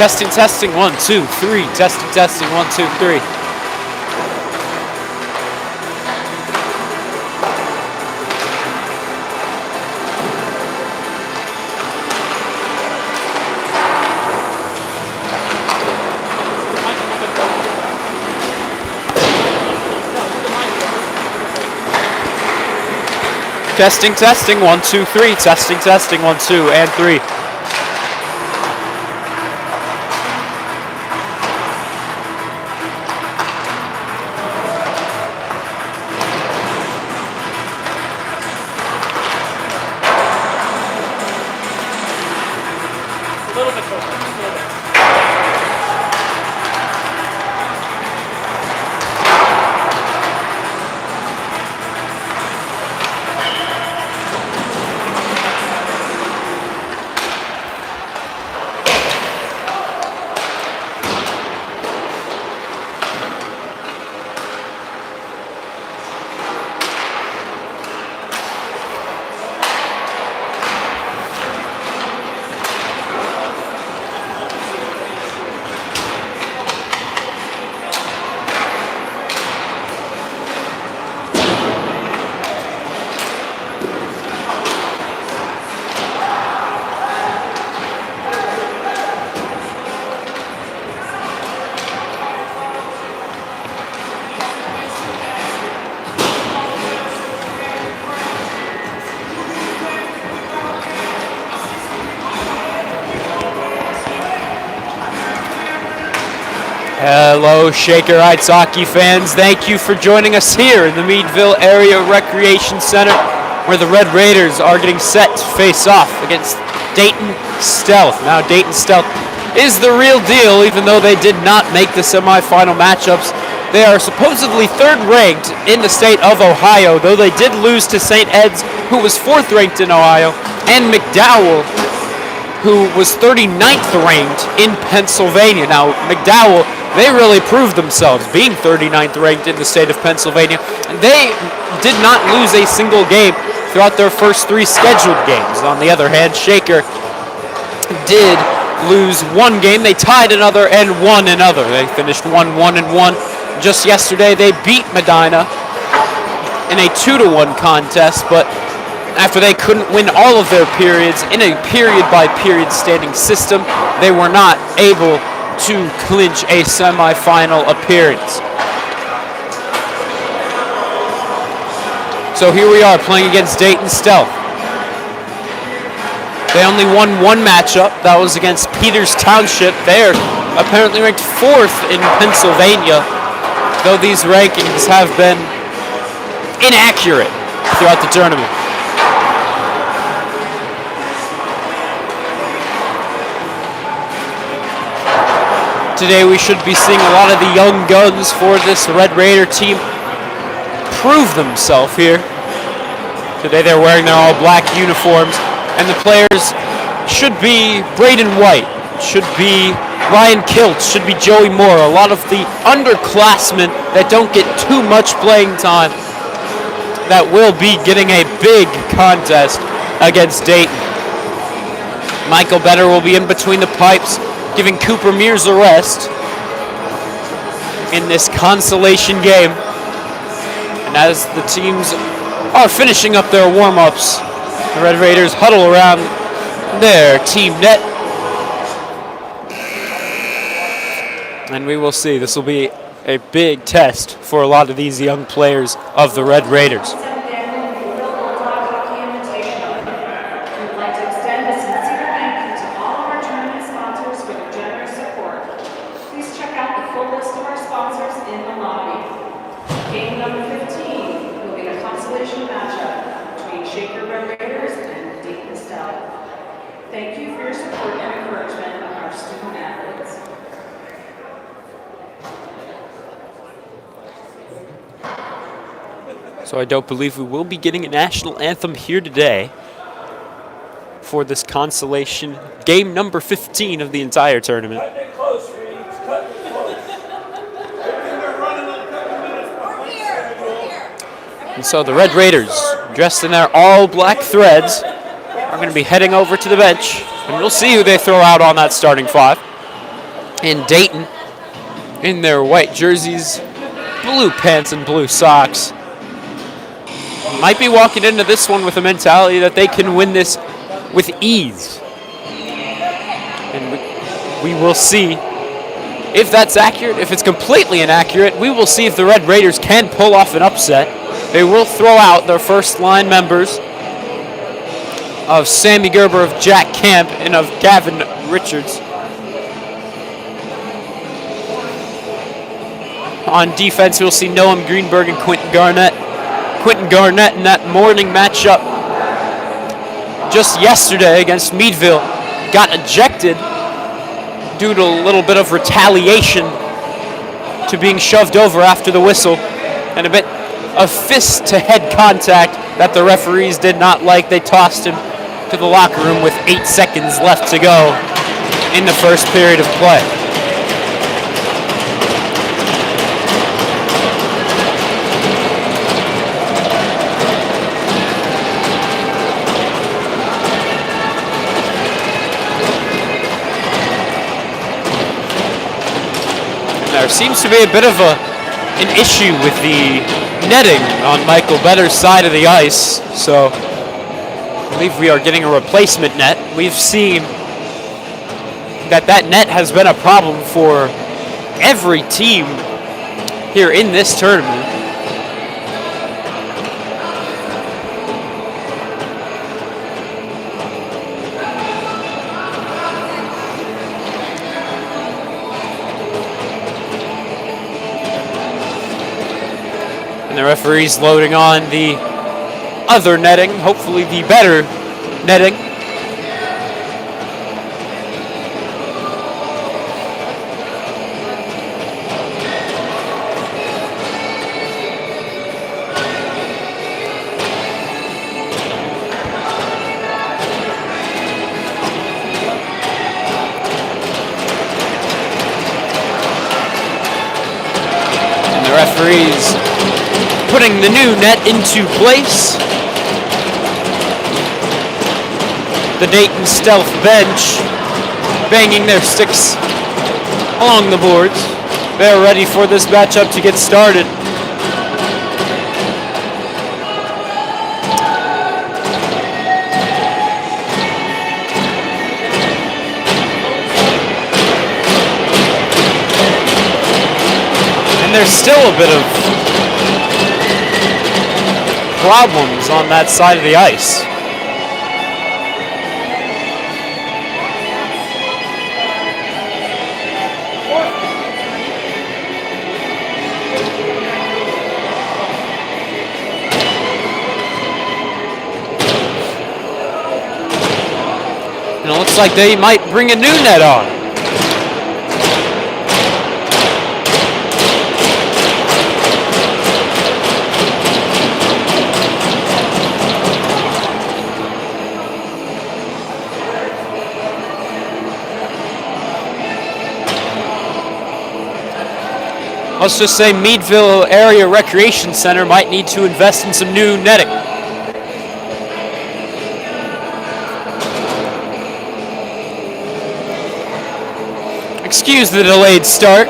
Testing, testing, 1, 2, 3. Testing, testing, 1, 2, 3. Testing, testing, 1, 2, 3. Testing, testing, 1, 2, and 3. Hello, Shaker Heights hockey fans. Thank you for joining us here in the Meadville Area Recreation Center, where the Red Raiders are getting set to face off against Dayton Stealth. Now, Dayton Stealth is the real deal, even though they did not make the semifinal matchups. They are supposedly third-ranked in the state of Ohio, though they did lose to St. Ed's, who was fourth-ranked in Ohio, and McDowell, who was 39th ranked in Pennsylvania. Now, McDowell, they really proved themselves, being 39th ranked in the state of Pennsylvania. And they did not lose a single game throughout their first 3 scheduled games. On the other hand, Shaker did lose one game. They tied another and won another. They finished 1-1-1. Just yesterday, they beat Medina in a 2-1 contest, but after they couldn't win all of their periods in a period-by-period standing system, they were not able to clinch a semifinal appearance. So here we are playing against Dayton Stealth. They only won one matchup. That was against Peters Township. They're apparently ranked 4th in Pennsylvania, though these rankings have been inaccurate throughout the tournament. Today we should be seeing a lot of the young guns for this Red Raider team prove themselves here. Today they're wearing their all-black uniforms, and the players should be Braden White, should be Ryan Kiltz, should be Joey Moore, a lot of the underclassmen that don't get too much playing time that will be getting a big contest against Dayton. Michael Benner will be in between the pipes, giving Cooper Mears a rest in this consolation game. And as the teams are finishing up their warm-ups, the Red Raiders huddle around their team net. And we will see. This will be a big test for a lot of these young players of the Red Raiders. So I don't believe we will be getting a national anthem here today for this consolation game number 15 of the entire tournament. And so the Red Raiders, dressed in their all-black threads, are going to be heading over to the bench, and we'll see who they throw out on that starting 5. in Dayton in their white jerseys, blue pants, and blue socks. Might be walking into this one with a mentality that they can win this with ease. And we will see if that's accurate. If it's completely inaccurate, we will see if the Red Raiders can pull off an upset. They will throw out their first line members of Sammy Gerber, of Jack Camp, and of Gavin Richards. On defense, we'll see Noam Greenberg and Quentin Garnett. Quentin Garnett in that morning matchup just yesterday against Meadville got ejected due to a little bit of retaliation to being shoved over after the whistle and a bit of fist-to-head contact that the referees did not like. They tossed him to the locker room with 8 seconds left to go in the first period of play. There seems to be a bit of an issue with the netting on Michael Better's side of the ice, so I believe we are getting a replacement net. We've seen that net has been a problem for every team here in this tournament. And the referee's loading on the other netting, hopefully the better netting. And the referee's putting the new net into place. The Dayton Stealth bench banging their sticks along the boards. They're ready for this matchup to get started. And there's still a bit of problems on that side of the ice. And it looks like they might bring a new net on. Let's just say Meadville Area Recreation Center might need to invest in some new netting. Excuse the delayed start.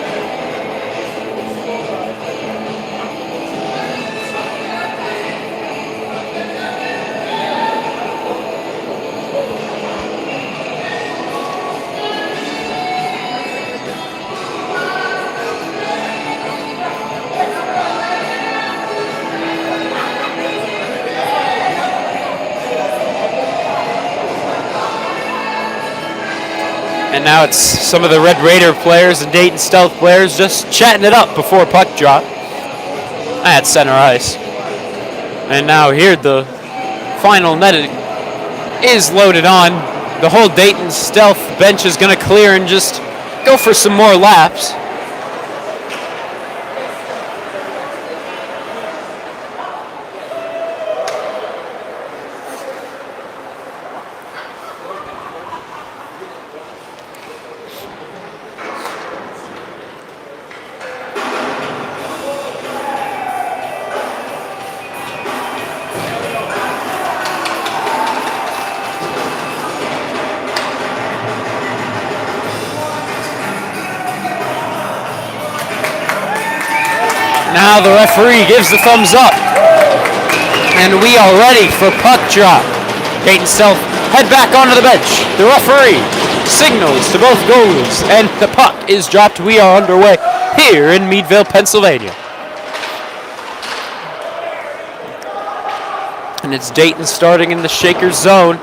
And now it's some of the Red Raider players and Dayton Stealth players just chatting it up before puck drop at center ice. And now here the final netting is loaded on. The whole Dayton Stealth bench is going to clear and just go for some more laps. Now the referee gives the thumbs up. And we are ready for puck drop. Dayton Stealth head back onto the bench. The referee signals to both goalies, and the puck is dropped. We are underway here in Meadville, Pennsylvania. And it's Dayton starting in the Shaker zone.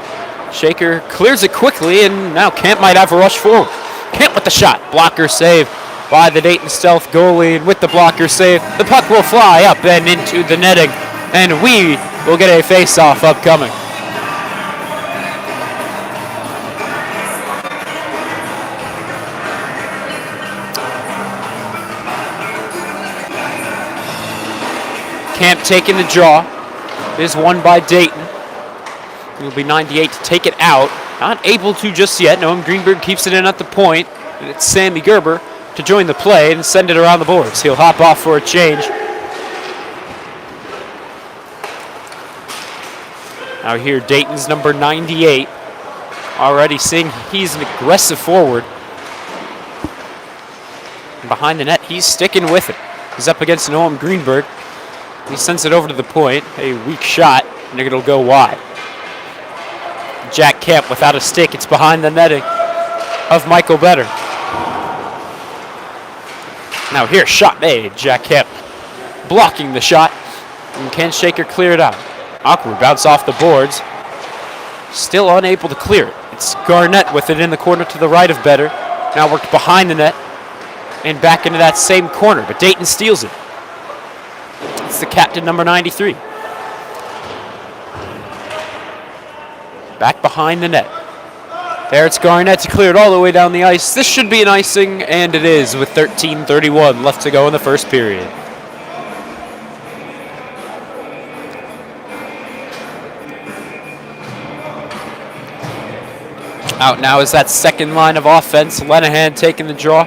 Shaker clears it quickly, and now Camp might have a rush forward. Camp with the shot. Blocker save by the Dayton Stealth goalie, and with the blocker save, the puck will fly up and into the netting, and we will get a face-off upcoming. Camp taking the draw. It is won by Dayton. It will be 98 to take it out. Not able to just yet. Noam Greenberg keeps it in at the point. And it's Sammy Gerber to join the play and send it around the boards. He'll hop off for a change. Now here, Dayton's number 98. Already seeing he's an aggressive forward. And behind the net, he's sticking with it. He's up against Noam Greenberg. He sends it over to the point. A weak shot, and it'll go wide. Jack Kemp without a stick. It's behind the netting of Michael Better. Now here, shot made. Jack Kemp blocking the shot. And can Shaker clear it out? Awkward bounce off the boards. Still unable to clear it. It's Garnett with it in the corner to the right of Better. Now worked behind the net and back into that same corner, but Dayton steals it. It's the captain, number 93. Back behind the net. There it's Garnett to clear it all the way down the ice. This should be an icing, and it is with 13:31 left to go in the first period. Out now is that second line of offense. Lenahan taking the draw.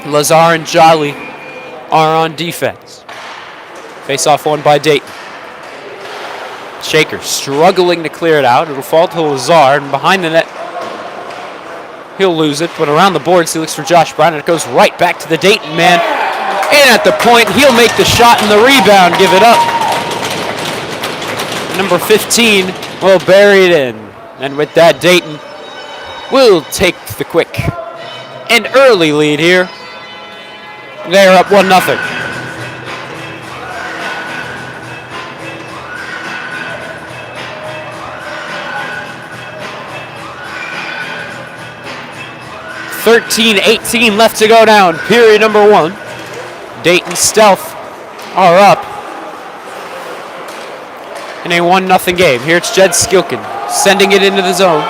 Lazar and Jolly are on defense. Face-off won by Dayton. Shaker struggling to clear it out. It'll fall to Lazar, and behind the net, he'll lose it, but around the boards, he looks for Josh Brown, and it goes right back to the Dayton man. And at the point, he'll make the shot and the rebound, give it up. Number 15 will bury it in. And with that, Dayton will take the quick and early lead here. They're up 1-0. (13:18) left to go down. Period number 1. Dayton Stealth are up in a 1-0 game. Here it's Jed Skilkin sending it into the zone,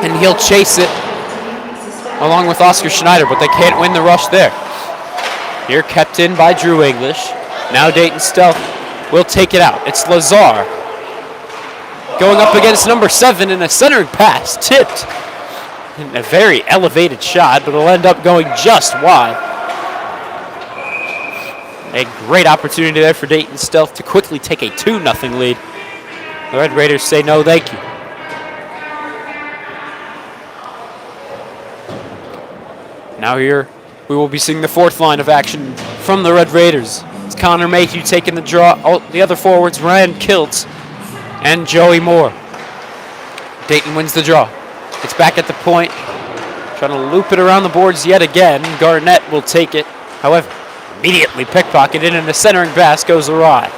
and he'll chase it along with Oscar Schneider, but they can't win the rush there. Here kept in by Drew English. Now Dayton Stealth will take it out. It's Lazar going up against number 7 in a centered pass, tipped. And a very elevated shot, but it'll end up going just wide. A great opportunity there for Dayton Stealth to quickly take a 2-0 lead. The Red Raiders say no thank you. Now here we will be seeing the fourth line of action from the Red Raiders. It's Connor Mayhew taking the draw. Oh, the other forwards, Ryan Kiltz and Joey Moore. Dayton wins the draw. It's back at the point, trying to loop it around the boards yet again. Garnett will take it. However, immediately pickpocketed, and the centering pass goes awry.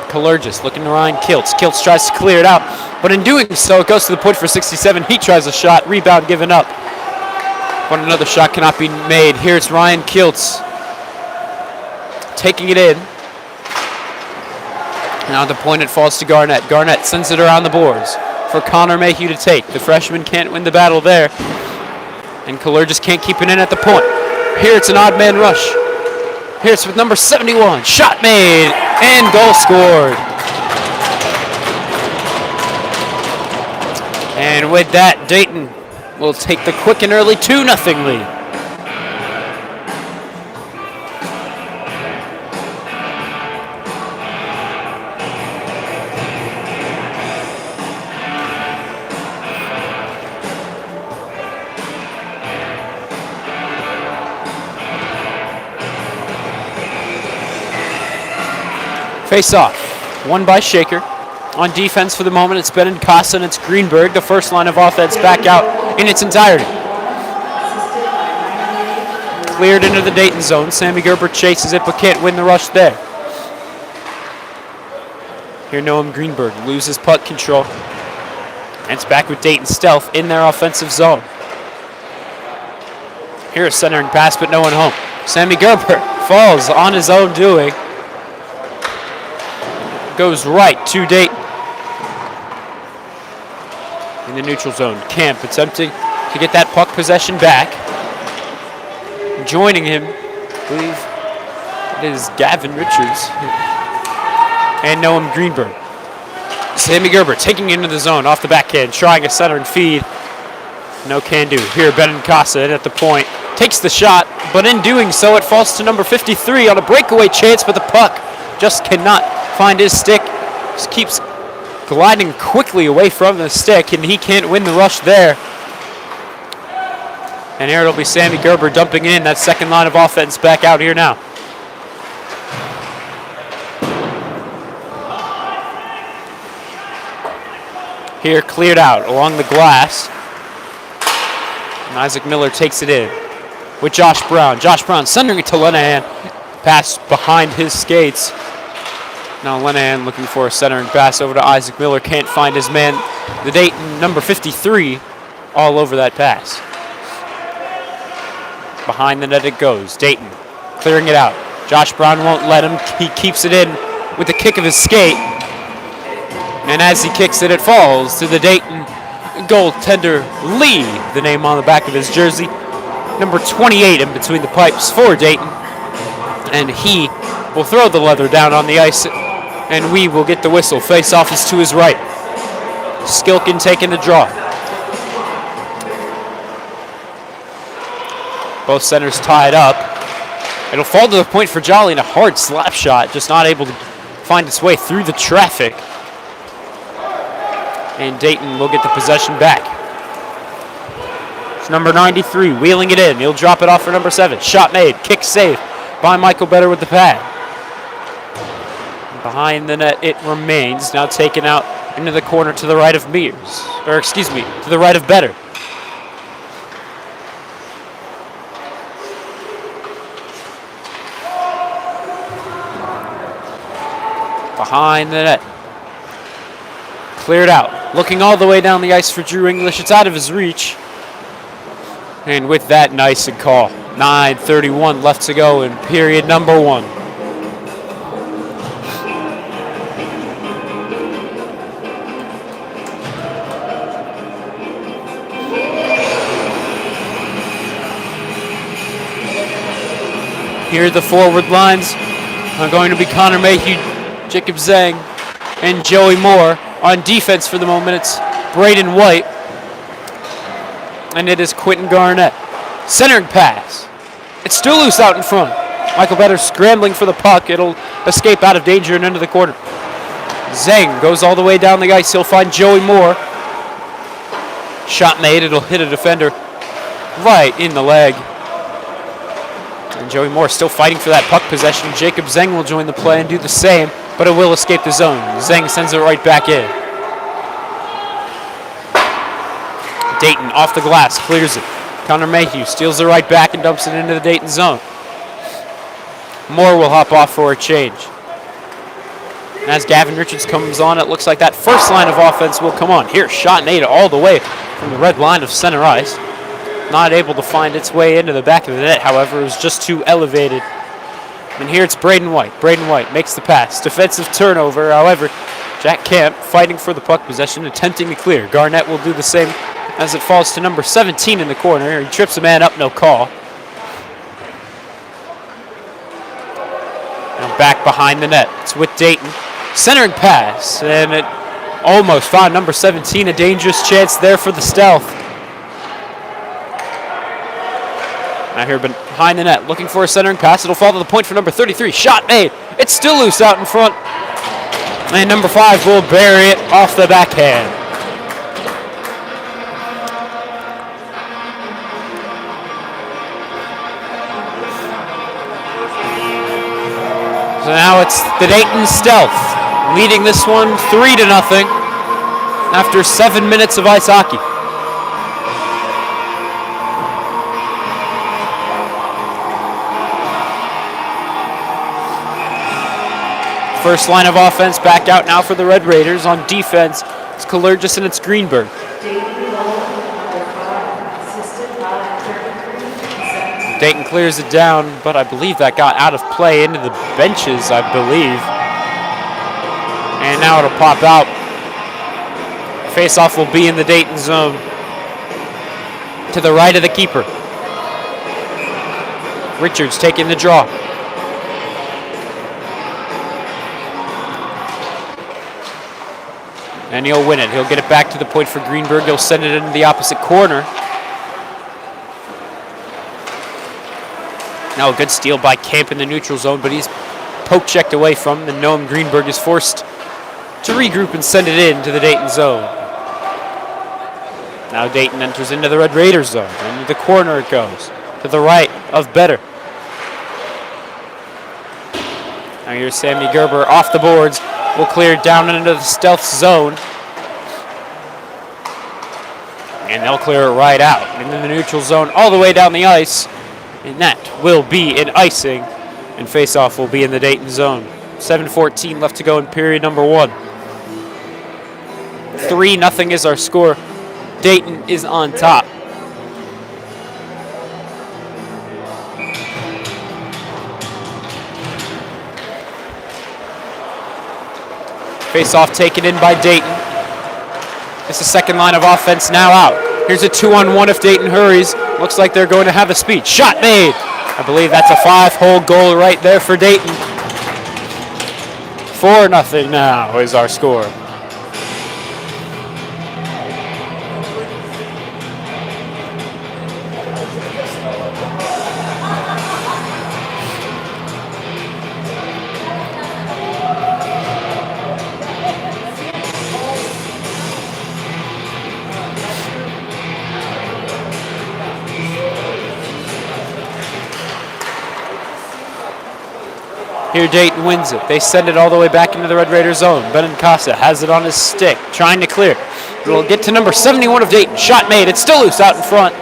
Kalergis looking to Ryan Kiltz. Kiltz tries to clear it out, but in doing so, it goes to the point for 67. He tries a shot, rebound given up. But another shot cannot be made. Here it's Ryan Kiltz taking it in. Now at the point it falls to Garnett. Garnett sends it around the boards for Connor Mayhew to take. The freshman can't win the battle there. And Kalergis can't keep it in at the point. Here it's an odd man rush. Here it's with number 71. Shot made and goal scored. And with that, Dayton will take the quick and early 2-0 lead. Face off. Won by Shaker. On defense for the moment, it's Benincasa and it's Greenberg. The first line of offense back out in its entirety. Cleared into the Dayton zone. Sammy Gerber chases it but can't win the rush there. Here Noam Greenberg loses puck control. And it's back with Dayton Stealth in their offensive zone. Here a centering pass but no one home. Sammy Gerber falls on his own doing. Goes right to Dayton. In the neutral zone. Camp attempting to get that puck possession back. Joining him, I believe it is Gavin Richards and Noam Greenberg. Sammy Gerber taking into the zone off the backhand, trying a centering feed. No can do. Here Benincasa in at the point. Takes the shot, but in doing so it falls to number 53 on a breakaway chance, but the puck just cannot find his stick. Just keeps gliding quickly away from the stick, and he can't win the rush there. And here it'll be Sammy Gerber dumping in that second line of offense back out here now. Here cleared out along the glass. And Isaac Miller takes it in with Josh Brown. Josh Brown centering it to Lenahan. Pass behind his skates. Now Lenahan looking for a centering pass over to Isaac Miller. Can't find his man. The Dayton number 53 all over that pass. Behind the net it goes. Dayton clearing it out. Josh Brown won't let him. He keeps it in with the kick of his skate. And as he kicks it, it falls to the Dayton goaltender Lee, the name on the back of his jersey. Number 28 in between the pipes for Dayton. And he will throw the leather down on the ice, and we will get the whistle. Face-off is to his right. Skilkin taking the draw. Both centers tied up. It'll fall to the point for Jolly and a hard slap shot, just not able to find its way through the traffic. And Dayton will get the possession back. It's number 93 wheeling it in. He'll drop it off for number 7. Shot made. Kick saved by Michael Better with the pad. Behind the net it remains. Now taken out into the corner to the right of Mears. Or excuse me, to the right of Better. Behind the net. Cleared out. Looking all the way down the ice for Drew English. It's out of his reach. And with that, nice and call. 9:31 left to go in period number 1. Here the forward lines are going to be Connor Mayhew, Jacob Zhang, and Joey Moore. On defense for the moment, it's Braden White. And it is Quentin Garnett. Centering pass. It's still loose out in front. Michael Better scrambling for the puck. It'll escape out of danger and into the corner. Zhang goes all the way down the ice. He'll find Joey Moore. Shot made. It'll hit a defender right in the leg. And Joey Moore still fighting for that puck possession. Jacob Zhang will join the play and do the same, but it will escape the zone. Zhang sends it right back in. Dayton off the glass, clears it. Connor Mayhew steals it right back and dumps it into the Dayton zone. Moore will hop off for a change. And as Gavin Richards comes on, it looks like that first line of offense will come on. Here, shot made all the way from the red line of center ice. Not able to find its way into the back of the net, however, it was just too elevated. And here it's Braden White. Braden White makes the pass. Defensive turnover, however, Jack Camp fighting for the puck possession, attempting to clear. Garnett will do the same as it falls to number 17 in the corner. He trips a man up, no call. Now back behind the net. It's with Dayton. Centering pass, and it almost found number 17. A dangerous chance there for the Stealth. Now here behind the net, looking for a centering pass. It'll fall to the point for number 33. Shot made. It's still loose out in front. And number 5 will bury it off the backhand. So now it's the Dayton Stealth leading this one 3-0 after 7 minutes of ice hockey. First line of offense back out now for the Red Raiders. On defense, it's Kalergis and it's Greenberg. Dayton clears it down, but I believe that got out of play into the benches, I believe. And now it'll pop out. Faceoff will be in the Dayton zone. To the right of the keeper. Richards taking the draw. And he'll win it. He'll get it back to the point for Greenberg. He'll send it into the opposite corner. Now a good steal by Camp in the neutral zone, but he's poke checked away from him, and Noam Greenberg is forced to regroup and send it in to the Dayton zone. Now Dayton enters into the Red Raiders zone. Into the corner it goes. To the right of Better. Now here's Sammy Gerber off the boards. Will clear it down into the Stealth zone. And they'll clear it right out into the neutral zone all the way down the ice. And that will be an icing. And faceoff will be in the Dayton zone. 7:14 left to go in period number 1. 3-0 is our score. Dayton is on top. Face-off taken in by Dayton. It's the second line of offense now out. Here's a 2-on-1 if Dayton hurries. Looks like they're going to have a speed. Shot made. I believe that's a 5-hole goal right there for Dayton. 4-0 now is our score. Here Dayton wins it. They send it all the way back into the Red Raider zone. Benincasa has it on his stick, trying to clear. It'll get to number 71 of Dayton. Shot made. It's still loose out in front.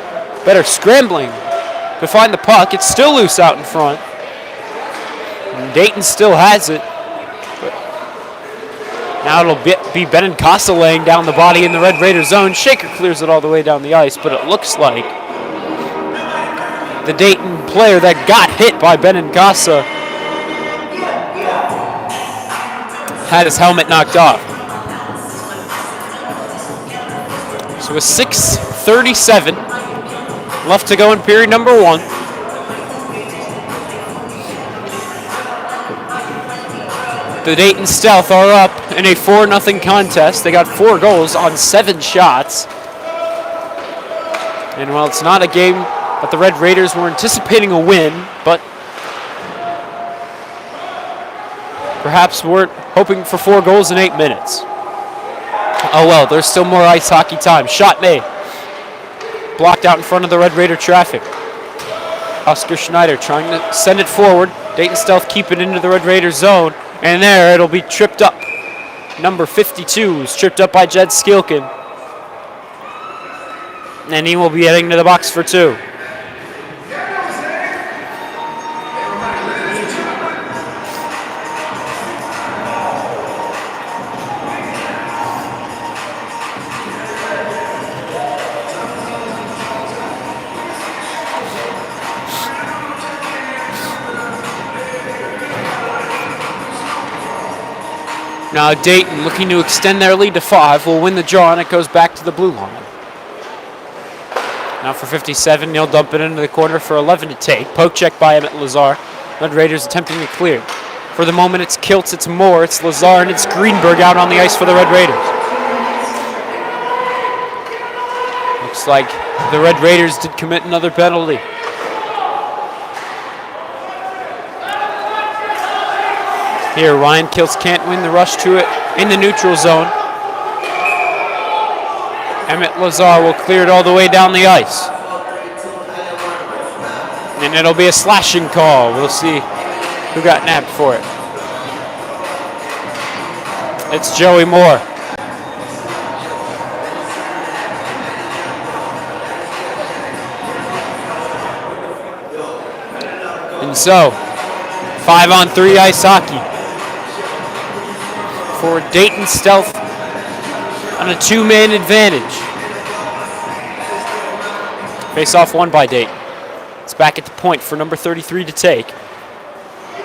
Better scrambling to find the puck. It's still loose out in front. And Dayton still has it. But now it'll be Benincasa laying down the body in the Red Raider zone. Shaker clears it all the way down the ice, but it looks like the Dayton player that got hit by Benincasa had his helmet knocked off. So with 6:37 left to go in period number 1. The Dayton Stealth are up in a 4-0 contest. They got 4 goals on 7 shots. And while it's not a game that the Red Raiders were anticipating a win, but perhaps weren't hoping for 4 goals in 8 minutes. Oh well, there's still more ice hockey time. Shot made. Blocked out in front of the Red Raider traffic. Oscar Schneider trying to send it forward. Dayton Stealth keep it into the Red Raider zone. And there, it'll be tripped up. Number 52 is tripped up by Jed Skilkin. And he will be heading to the box for 2. Now Dayton, looking to extend their lead to 5, will win the draw, and it goes back to the blue line. Now for 57, Neil dump it into the corner for 11 to take. Poke check by Emmett Lazar. Red Raiders attempting to clear. For the moment, it's Kiltz, it's Moore, it's Lazar, and it's Greenberg out on the ice for the Red Raiders. Looks like the Red Raiders did commit another penalty. Here, Ryan Kiltz can't win the rush to it in the neutral zone. Emmett Lazar will clear it all the way down the ice. And it'll be a slashing call. We'll see who got nabbed for it. It's Joey Moore. And so, 5-on-3 ice hockey for Dayton Stealth on a 2-man advantage. Face-off won by Dayton. It's back at the point for number 33 to take.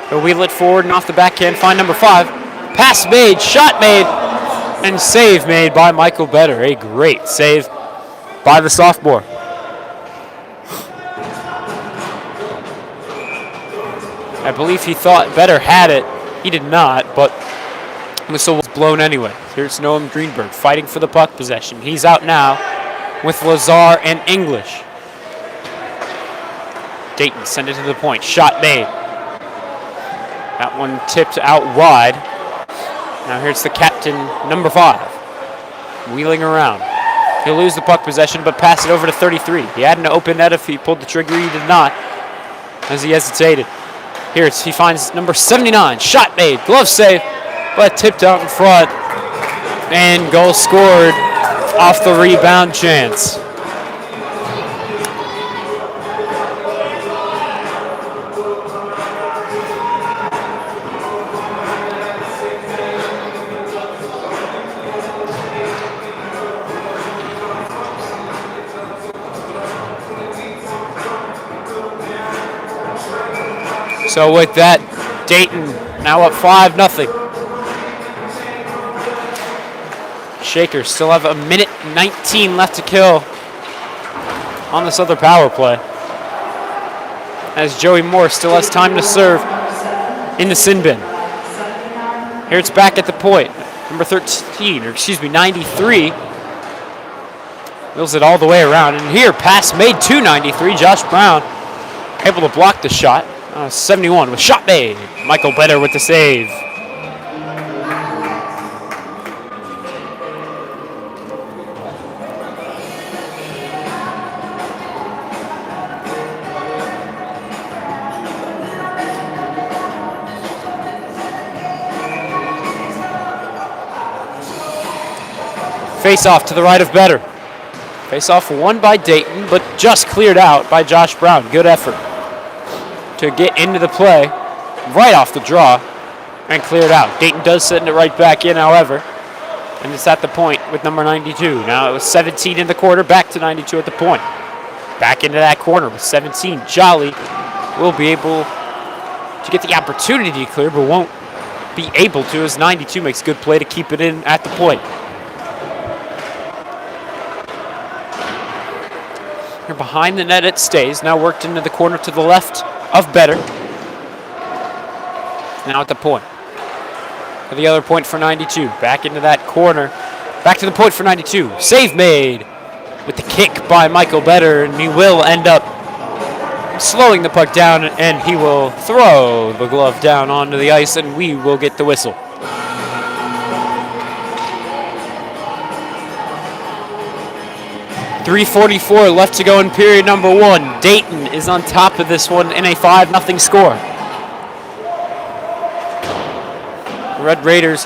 He'll wheel it forward and off the backhand, find number 5. Pass made, shot made, and save made by Michael Better. A great save by the sophomore. I believe he thought Better had it. He did not, but the whistle was blown anyway. Here's Noam Greenberg fighting for the puck possession. He's out now with Lazar and English. Dayton send it to the point. Shot made. That one tipped out wide. Now here's the captain, number 5, wheeling around. He'll lose the puck possession, but pass it over to 33. He had an open net if he pulled the trigger. He did not, as he hesitated. Here he finds number 79. Shot made. Glove save, but tipped out in front. And goal scored off the rebound chance. So with that, Dayton now up 5-0. Shakers still have 1:19 left to kill on this other power play, as Joey Moore still has time to serve in the sin bin. Here it's back at the point. Number 93. Wheels it all the way around. And here, pass made to 93. Josh Brown able to block the shot. 71 with shot made. Michael Better with the save. Face off to the right of Better. Face off won by Dayton, but just cleared out by Josh Brown. Good effort to get into the play right off the draw and clear it out. Dayton does send it right back in, however, and it's at the point with number 92. Now it was 17 in the quarter, back to 92 at the point. Back into that corner with 17. Jolly will be able to get the opportunity to clear, but won't be able to, as 92 makes good play to keep it in at the point. Here behind the net it stays, now worked into the corner to the left of Better. Now at the point. For the other point for 92. Back into that corner. Back to the point for 92. Save made with the kick by Michael Better, and he will end up slowing the puck down, and he will throw the glove down onto the ice, and we will get the whistle. .344 left to go in period number 1. Dayton is on top of this one in a 5-0 score. The Red Raiders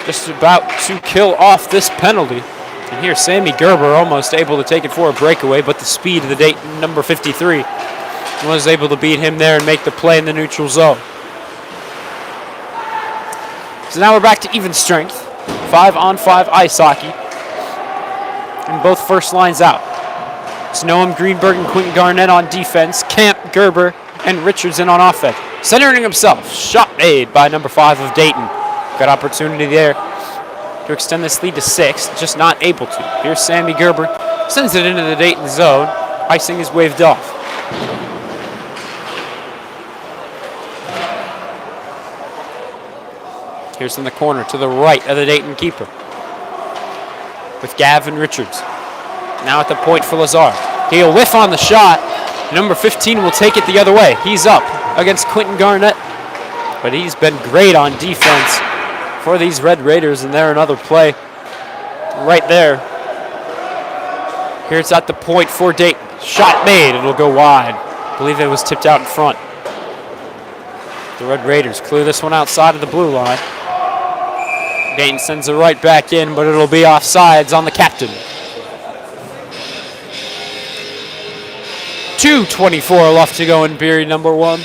just about to kill off this penalty. And here Sammy Gerber almost able to take it for a breakaway, but the speed of the Dayton number 53 was able to beat him there and make the play in the neutral zone. So now we're back to even strength. 5-on-5 ice hockey. And both first lines out. It's Noam Greenberg and Quentin Garnett on defense. Camp, Gerber, and Richardson on offense. Centering himself. Shot made by number 5 of Dayton. Good opportunity there to extend this lead to 6. Just not able to. Here's Sammy Gerber. Sends it into the Dayton zone. Icing is waved off. Here's in the corner to the right of the Dayton keeper, with Gavin Richards. Now at the point for Lazar. He'll whiff on the shot. Number 15 will take it the other way. He's up against Quentin Garnett, but he's been great on defense for these Red Raiders, and there another play right there. Here's at the point for Dayton. Shot made. It'll go wide. I believe it was tipped out in front. The Red Raiders clear this one outside of the blue line. Dayton sends it right back in, but it'll be offsides on the captain. 2:24 left to go in period number 1.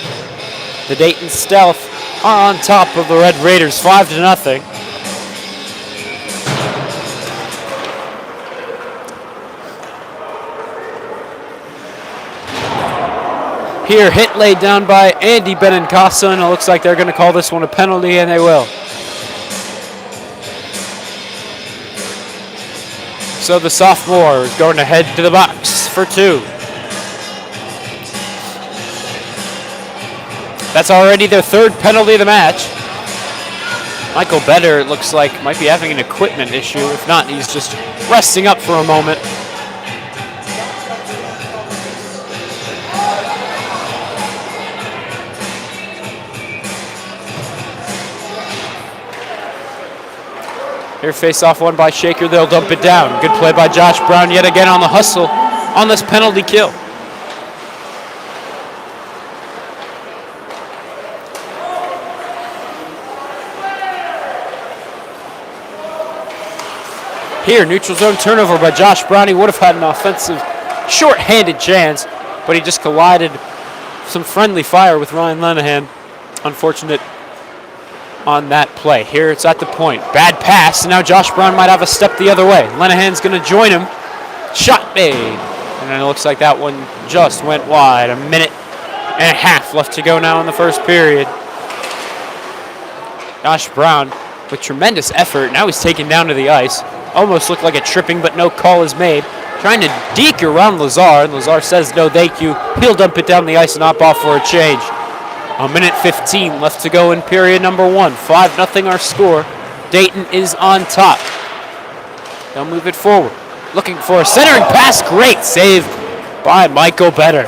The Dayton Stealth are on top of the Red Raiders 5-0. Here, hit laid down by Andy Benincasa, and it looks like they're going to call this one a penalty, and they will. So the sophomore is going to head to the box for 2. That's already their 3rd penalty of the match. Michael Better, it looks like, might be having an equipment issue. If not, he's just resting up for a moment. Here, face-off won by Shaker. They'll dump it down. Good play by Josh Brown yet again on the hustle on this penalty kill. Here, neutral zone turnover by Josh Brown. He would have had an offensive short-handed chance, but he just collided some friendly fire with Ryan Lenahan. Unfortunate on that play. Here it's at the point. Bad pass. Now Josh Brown might have a step the other way. Lenahan's going to join him. Shot made. And then it looks like that one just went wide. 1.5 minutes left to go now in the first period. Josh Brown with tremendous effort. Now he's taken down to the ice. Almost looked like a tripping, but no call is made. Trying to deke around Lazar, and Lazar says no thank you. He'll dump it down the ice and hop off for a change. 1:15 left to go in period number 1. 5-0 our score. Dayton is on top. They'll move it forward. Looking for a centering pass. Great save by Michael Better.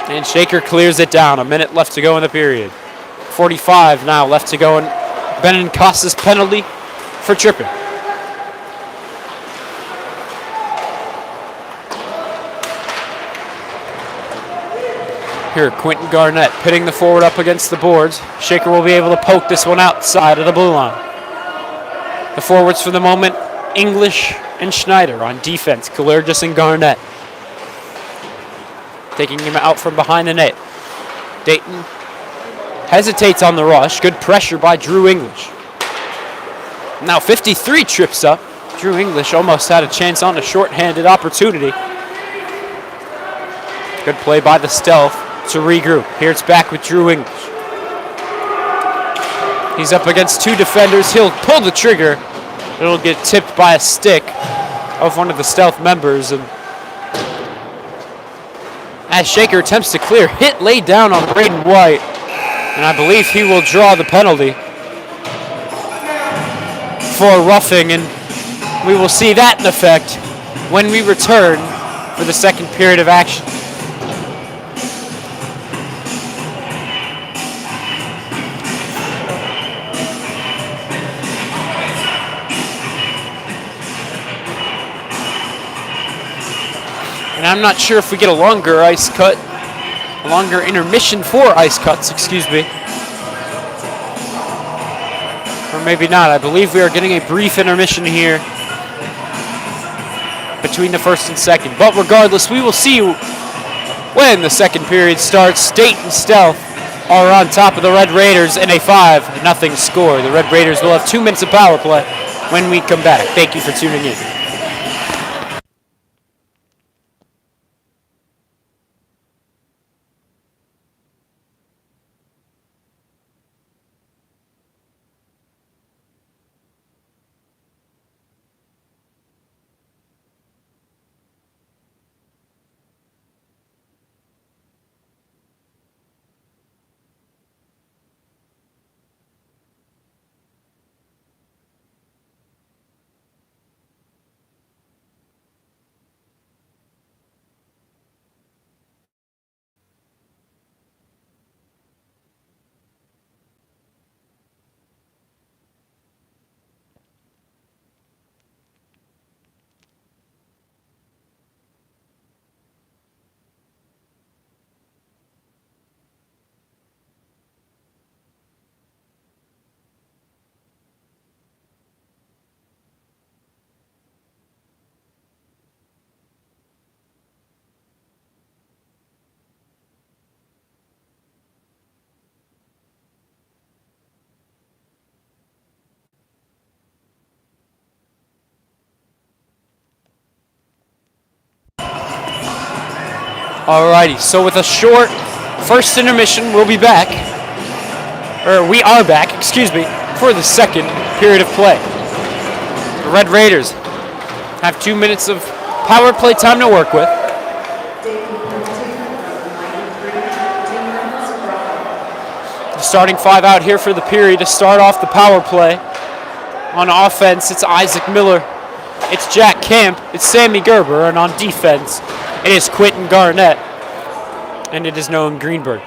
And Shaker clears it down. 1 minute left to go in the period. 45 now left to go in Benincasa's penalty for tripping. Here, Quentin Garnett pitting the forward up against the boards. Shaker will be able to poke this one outside of the blue line. The forwards for the moment, English and Schneider. On defense, Kalergis and Garnett. Taking him out from behind the net. Dayton hesitates on the rush. Good pressure by Drew English. Now 53 trips up. Drew English almost had a chance on a short-handed opportunity. Good play by the Stealth to regroup. Here it's back with Drew English. He's up against 2 defenders. He'll pull the trigger. It'll get tipped by a stick of one of the Stealth members. And as Shaker attempts to clear, hit laid down on Braden White. And I believe he will draw the penalty for roughing. And we will see that in effect when we return for the second period of action. And I'm not sure if we get a longer ice cut, a longer intermission for ice cuts, excuse me. Or maybe not. I believe we are getting a brief intermission here between the first and second. But regardless, we will see when the second period starts. Dayton Stealth are on top of the Red Raiders in a 5-0 score. The Red Raiders will have 2 minutes of power play when we come back. Thank you for tuning in. Alrighty, so with a short first intermission, we'll be back. Or we are back, excuse me, for the second period of play. The Red Raiders have 2 minutes of power play time to work with. The starting five out here for the period to start off the power play. On offense, it's Isaac Miller, it's Jack Camp, it's Sammy Gerber, and on defense, it is Quentin Garnett, and it is Noam Greenberg.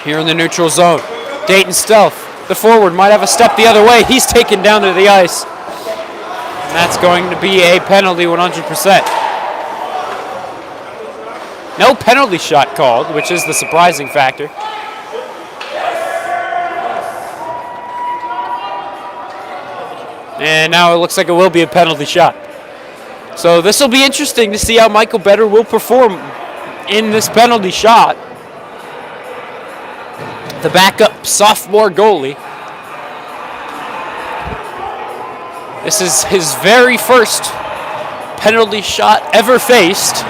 Here in the neutral zone, Dayton Stealth, the forward, might have a step the other way. He's taken down to the ice. And that's going to be a penalty 100%. No penalty shot called, which is the surprising factor. And now it looks like it will be a penalty shot. So this will be interesting to see how Michael Better will perform in this penalty shot. The backup sophomore goalie. This is his very first penalty shot ever faced.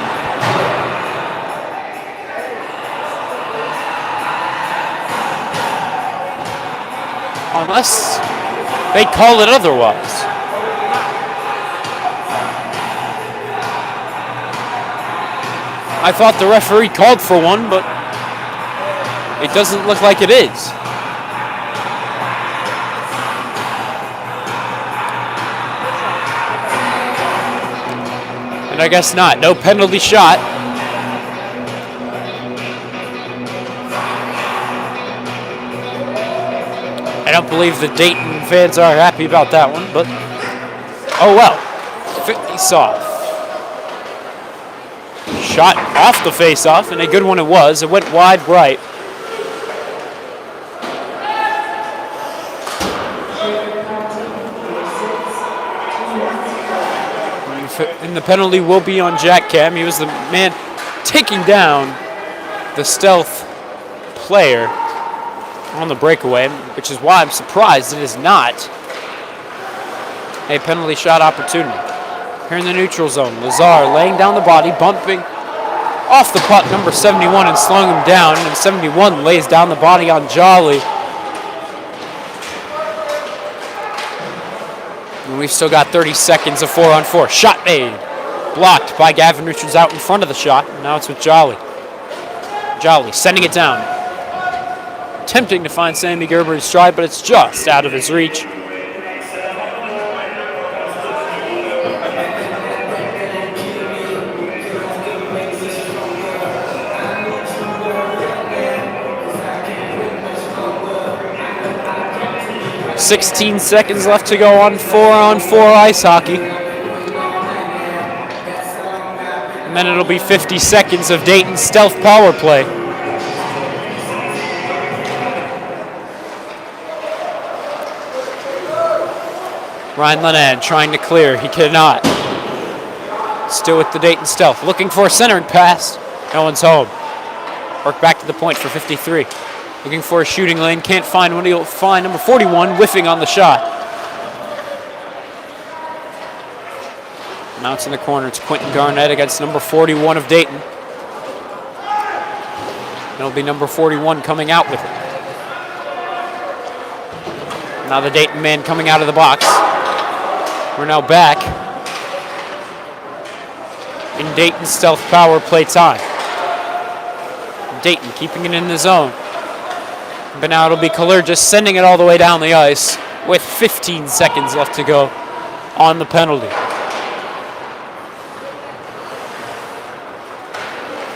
Unless they call it otherwise. I thought the referee called for one, but it doesn't look like it is. And I guess not. No penalty shot. I don't believe the Dayton fans are happy about that one, but oh well. Face-off. Shot off the face-off, and a good one it was. It went wide right. And the penalty will be on Jack Cam. He was the man taking down the Stealth player on the breakaway, which is why I'm surprised it is not a penalty shot opportunity. Here in the neutral zone, Lazar laying down the body, bumping off the puck, number 71, and slowing him down. And 71 lays down the body on Jolly. And we've still got 30 seconds of 4-on-4. Shot made. Blocked by Gavin Richards out in front of the shot. And now it's with Jolly. Jolly sending it down. Attempting to find Sammy Gerber in stride, but it's just out of his reach. "16 seconds left to go on 4-on-4 ice hockey. And then it'll be 50 seconds of Dayton Stealth power play. Ryan Lenahan trying to clear. He cannot. Still with the Dayton Stealth. Looking for a centering pass. No one's home. Work back to the point for 53. Looking for a shooting lane. Can't find one. He'll find number 41 whiffing on the shot. Now it's in the corner. It's Quentin Garnett against number 41 of Dayton. It'll be number 41 coming out with it. Now the Dayton man coming out of the box. We're now back in Dayton Stealth power play time. Dayton keeping it in the zone. But now it'll be Kaler just sending it all the way down the ice with 15 seconds left to go on the penalty.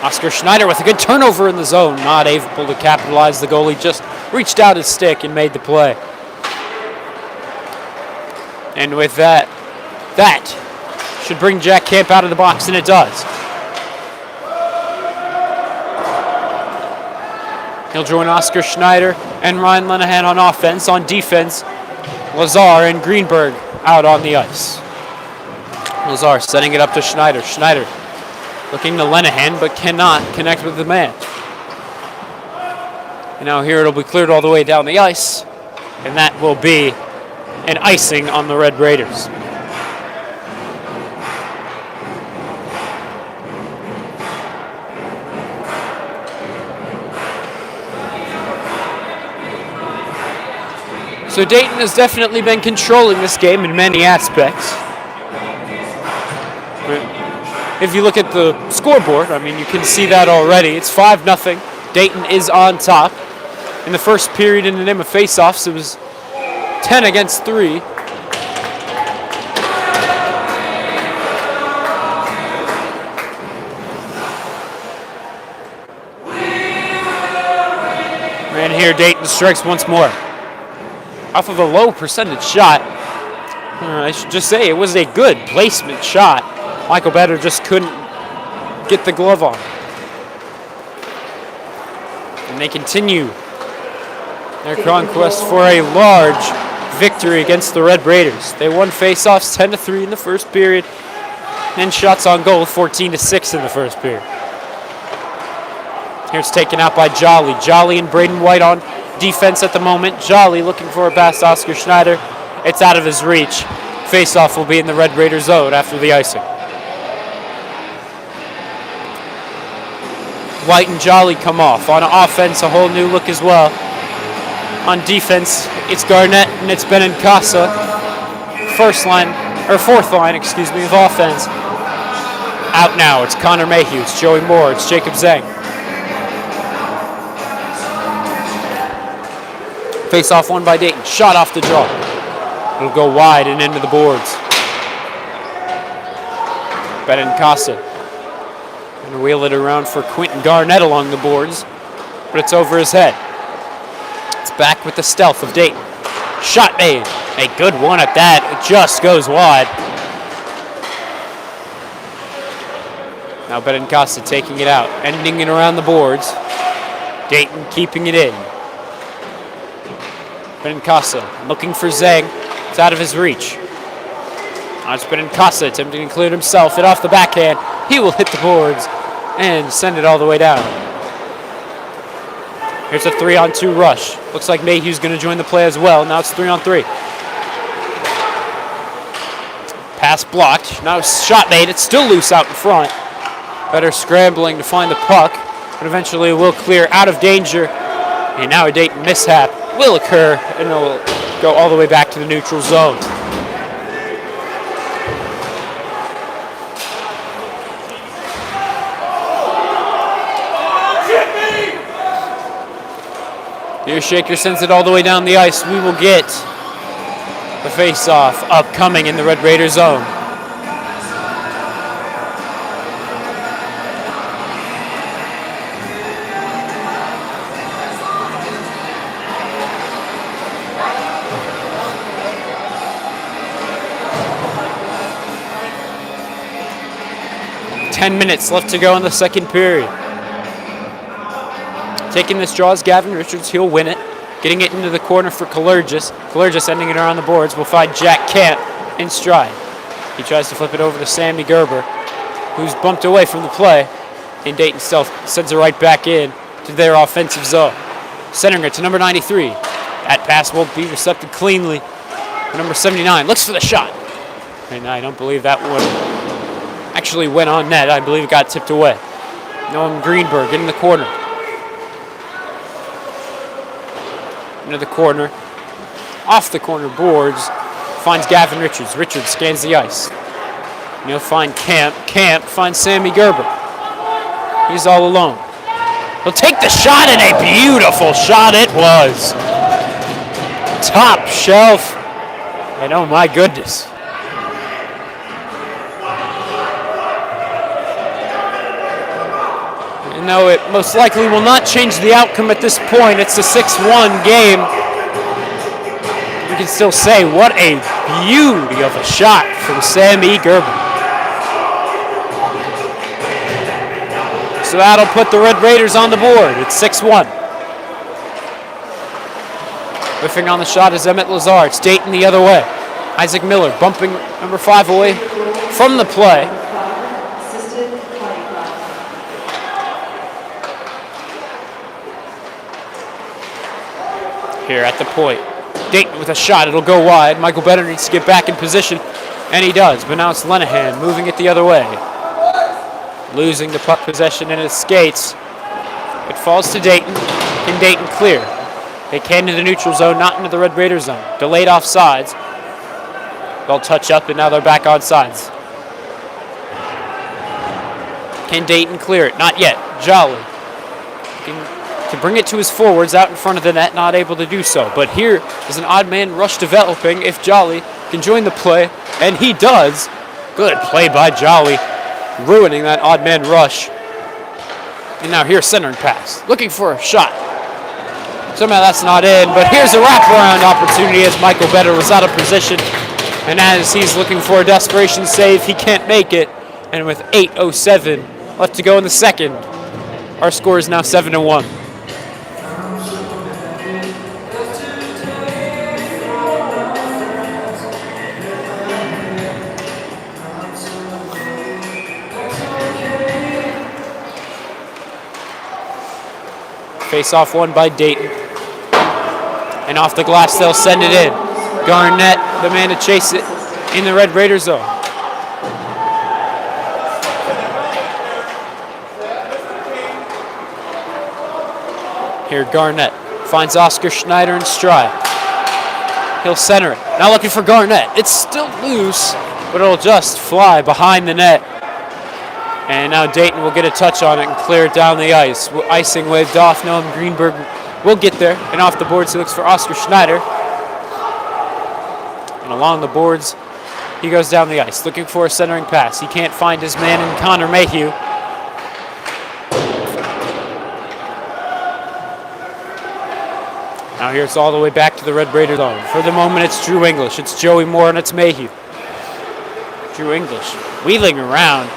Oscar Schneider with a good turnover in the zone. Not able to capitalize. The goalie just reached out his stick and made the play. And with that should bring Jack Camp out of the box, and it does. He'll join Oscar Schneider and Ryan Lenahan on offense. On defense, Lazar and Greenberg out on the ice. Lazar setting it up to Schneider. Schneider looking to Lenahan, but cannot connect with the man. And now here it'll be cleared all the way down the ice. And that will be an icing on the Red Raiders. So Dayton has definitely been controlling this game in many aspects. If you look at the scoreboard, I mean, you can see that already. It's 5-0. Dayton is on top. In the first period in the name of faceoffs, it was 10 against 3. And here Dayton strikes once more. Off of a low percentage shot. I should just say it was a good placement shot. Michael Better just couldn't get the glove on. And they continue their conquest for a large victory against the Red Raiders. They won faceoffs 10-3 in the first period, and shots on goal 14-6 in the first period. Here's taken out by Jolly. Jolly and Braden White on defense at the moment. Jolly looking for a pass to Oscar Schneider. It's out of his reach. Faceoff will be in the Red Raider zone after the icing. White and Jolly come off. On offense, a whole new look as well. On defense, it's Garnett and it's Benincasa. Fourth line of offense. Out now, it's Connor Mayhew, it's Joey Moore, it's Jacob Zeng. Face-off won by Dayton. Shot off the draw. It'll go wide and into the boards. Benincasa gonna wheel it around for Quentin Garnett along the boards, but it's over his head. It's back with the stealth of Dayton. Shot made. A good one at that. It just goes wide. Now Benincasa taking it out, ending it around the boards. Dayton keeping it in. Benincasa looking for Zeng. It's out of his reach. Now it's Benincasa attempting to clear himself. It off the backhand. He will hit the boards and send it all the way down. Here's a 3-on-2 rush. Looks like Mayhew's going to join the play as well. Now it's 3-on-3. Pass blocked. Now shot made. It's still loose out in front. Better scrambling to find the puck, but eventually it will clear out of danger. And now a Dayton mishap will occur, and it will go all the way back to the neutral zone. Here Shaker sends it all the way down the ice. We will get the face-off upcoming in the Red Raider zone. Ten minutes left to go in the second period. Taking this draw is Gavin Richards. He'll win it. Getting it into the corner for Kalergis. Kalergis ending it around the boards. We'll find Jack Camp in stride. He tries to flip it over to Sammy Gerber, who's bumped away from the play. And Dayton Stealth sends it right back in to their offensive zone. Centering it to number 93. That pass will be recepted cleanly. Number 79 looks for the shot. And I don't believe that one actually went on net. I believe it got tipped away. Noam Greenberg in the corner. Into the corner. Off the corner boards. Finds Gavin Richards. Richards scans the ice. And he'll find Camp. Camp finds Sammy Gerber. He's all alone. He'll take the shot, and a beautiful shot it was. Top shelf. And oh my goodness. And though it most likely will not change the outcome at this point, it's a 6-1 game. We can still say what a beauty of a shot from Sammy Gerber. So that'll put the Red Raiders on the board. It's 6-1. Whiffing on the shot is Emmett Lazar. It's Dayton the other way. Isaac Miller bumping number 5 away from the play. here at the point. Dayton with a shot. It'll go wide. Michael Better needs to get back in position, and he does. But now it's Lenahan moving it the other way. Losing the puck possession in his skates. It falls to Dayton. Can Dayton clear? They can to the neutral zone, not into the Red Raider zone. Delayed offsides. They'll touch up, and now they're back on sides. Can Dayton clear it? Not yet. Jolly can bring it to his forwards out in front of the net, not able to do so. But here is an odd man rush developing if Jolly can join the play, and he does. Good play by Jolly, ruining that odd man rush. And now here's centering pass, looking for a shot. Somehow that's not in, but here's a wraparound opportunity as Michael Better was out of position. And as he's looking for a desperation save, he can't make it. And with 8:07 left to go in the second, our score is now 7-1. Face-off won by Dayton. And off the glass, they'll send it in. Garnett, the man to chase it in the Red Raider zone. Here, Garnett finds Oscar Schneider in stride. He'll center it. Now looking for Garnett. It's still loose, but it'll just fly behind the net. And now Dayton will get a touch on it and clear it down the ice. Icing waved off. Noam Greenberg will get there. And off the boards, he looks for Oscar Schneider. And along the boards, he goes down the ice, looking for a centering pass. He can't find his man in Connor Mayhew. Now here it's all the way back to the Red Raider zone. For the moment, it's Drew English. It's Joey Moore, and it's Mayhew. Drew English wheeling around.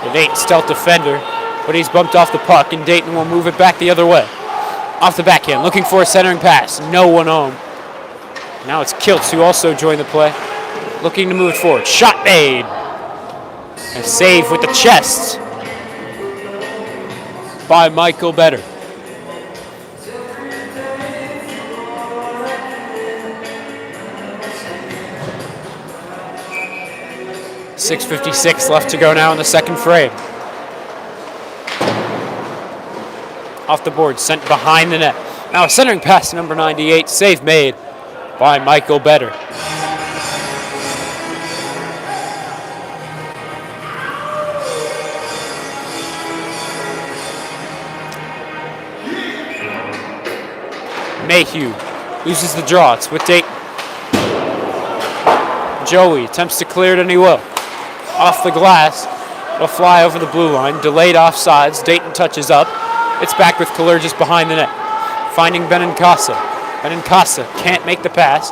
The Dayton stealth defender, but he's bumped off the puck, and Dayton will move it back the other way. Off the backhand, looking for a centering pass. No one home. Now it's Kiltz who also joined the play, looking to move it forward. Shot made. A save with the chest by Michael Better. .656 left to go now in the second frame. Off the board, sent behind the net. Now a centering pass to number 98. Save made by Michael Better. Mayhew loses the draw. It's with Dayton. Joey attempts to clear it, and he will. Off the glass, it'll fly over the blue line. Delayed offsides. Dayton touches up. It's back with Kalergis behind the net. Finding Benincasa. Benincasa can't make the pass.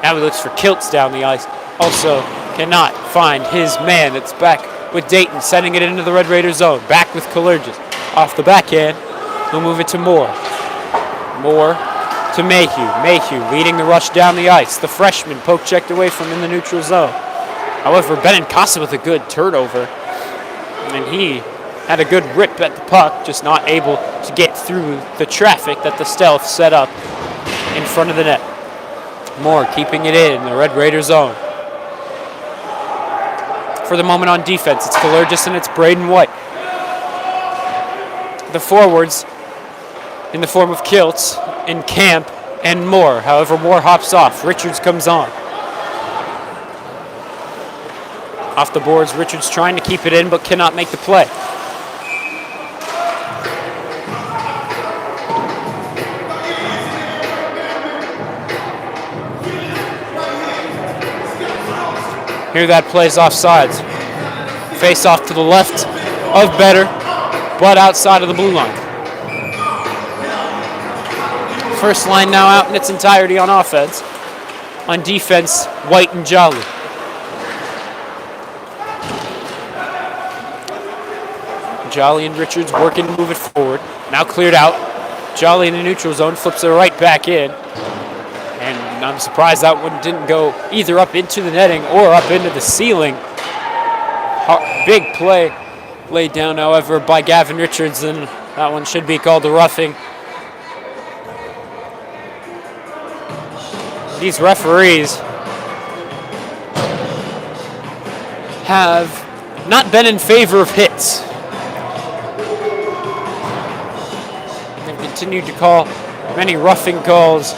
Now he looks for Kiltz down the ice. Also cannot find his man. It's back with Dayton, sending it into the Red Raider zone. Back with Kalergis. Off the backhand, he'll move it to Moore. Moore to Mayhew. Mayhew leading the rush down the ice. The freshman poke checked away from in the neutral zone. However, Benincasa with a good turnover. And he had a good rip at the puck, just not able to get through the traffic that the stealth set up in front of the net. Moore keeping it in the Red Raider zone. For the moment on defense, it's Kalergis and it's Braden White. The forwards in the form of Kiltz, in Camp, and Moore. However, Moore hops off. Richards comes on. Off the boards, Richards trying to keep it in but cannot make the play. Here that plays offsides. Face off to the left of Better, but outside of the blue line. First line now out in its entirety on offense. On defense, White and Jolly. Jolly and Richards working to move it forward. Now cleared out. Jolly in the neutral zone flips it right back in. And I'm surprised that one didn't go either up into the netting or up into the ceiling. Big play laid down, however, by Gavin Richards, and that one should be called a roughing. These referees have not been in favor of hits. They've continued to call many roughing calls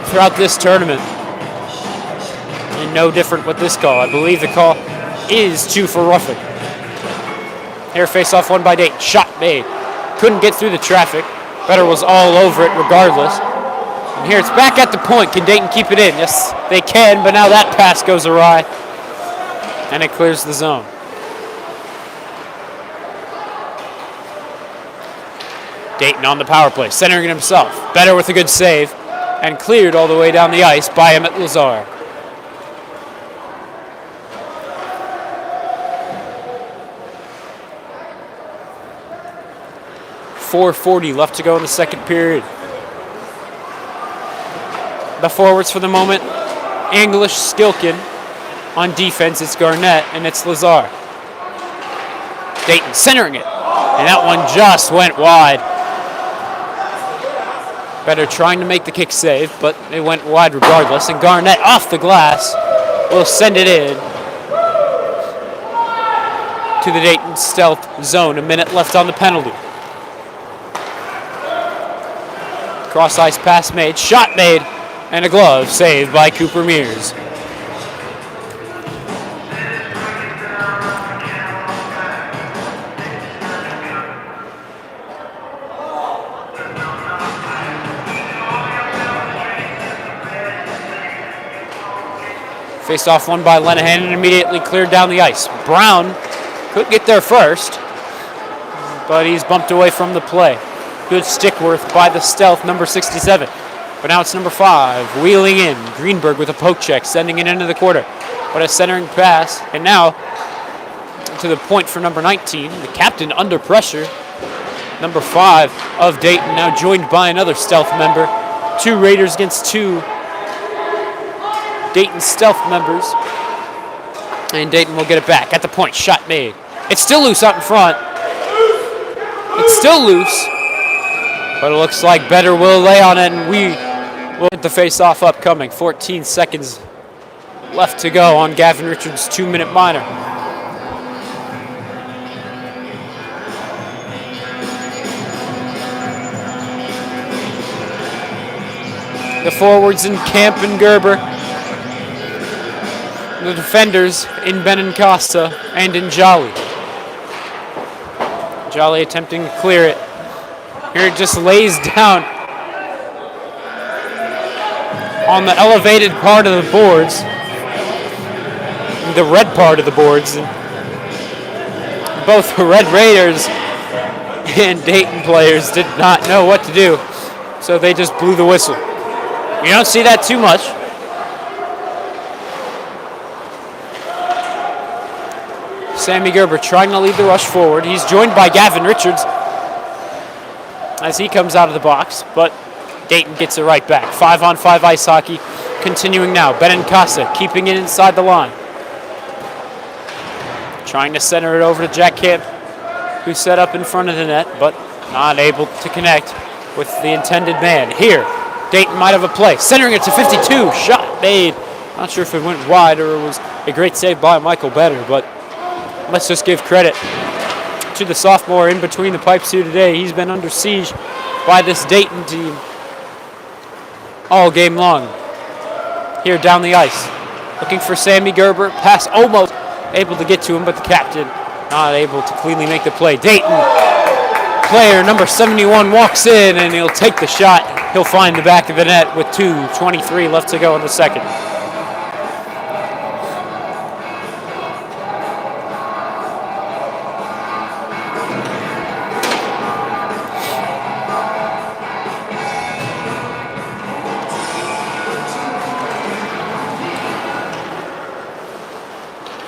throughout this tournament. And no different with this call. I believe the call is 2 for roughing. Here, face-off won by Dayton. Shot made. Couldn't get through the traffic. Better was all over it regardless. And here it's back at the point. Can Dayton keep it in? Yes, they can, but now that pass goes awry. And it clears the zone. Dayton on the power play, centering it himself. Better with a good save. And cleared all the way down the ice by Emmett Lazar. .440 left to go in the second period. The forwards for the moment, English, Skilkin. On defense, it's Garnett, and it's Lazar. Dayton centering it, and that one just went wide. Better trying to make the kick save, but it went wide regardless, and Garnett off the glass will send it in to the Dayton Stealth zone. A minute left on the penalty. Cross ice pass made, shot made, and a glove saved by Cooper Mears. Face-off won by Lenahan and immediately cleared down the ice. Brown could get there first, but he's bumped away from the play. Good stick worth by the Stealth, number 67. But now it's number 5, wheeling in. Greenberg with a poke check, sending it into the quarter. But a centering pass, and now to the point for number 19. The captain under pressure. Number 5 of Dayton, now joined by another Stealth member. 2 Raiders against 2 Dayton Stealth members. And Dayton will get it back. At the point, shot made. It's still loose out in front. It's still loose. But it looks like Better will lay on it, and we will get the face-off upcoming. 14 seconds left to go on Gavin Richards' 2-minute minor. The forwards in Camp and Gerber. The defenders in Benincasa and in Jolly. Jolly attempting to clear it. Here it just lays down on the elevated part of the boards, the red part of the boards. Both the Red Raiders and Dayton players did not know what to do, so they just blew the whistle. You don't see that too much. Sammy Gerber trying to lead the rush forward. He's joined by Gavin Richards as he comes out of the box, but Dayton gets it right back. 5-on-5 ice hockey continuing now. Benincasa keeping it inside the line. Trying to center it over to Jack Camp, who's set up in front of the net, but not able to connect with the intended man. Here, Dayton might have a play. Centering it to 52. Shot made. Not sure if it went wide or it was a great save by Michael Better, but let's just give credit to the sophomore in between the pipes here today. He's been under siege by this Dayton team all game long. Here down the ice, looking for Sammy Gerber. Pass almost able to get to him, but the captain not able to cleanly make the play. Dayton player number 71 walks in and he'll take the shot. He'll find the back of the net with 2:23 left to go in the second.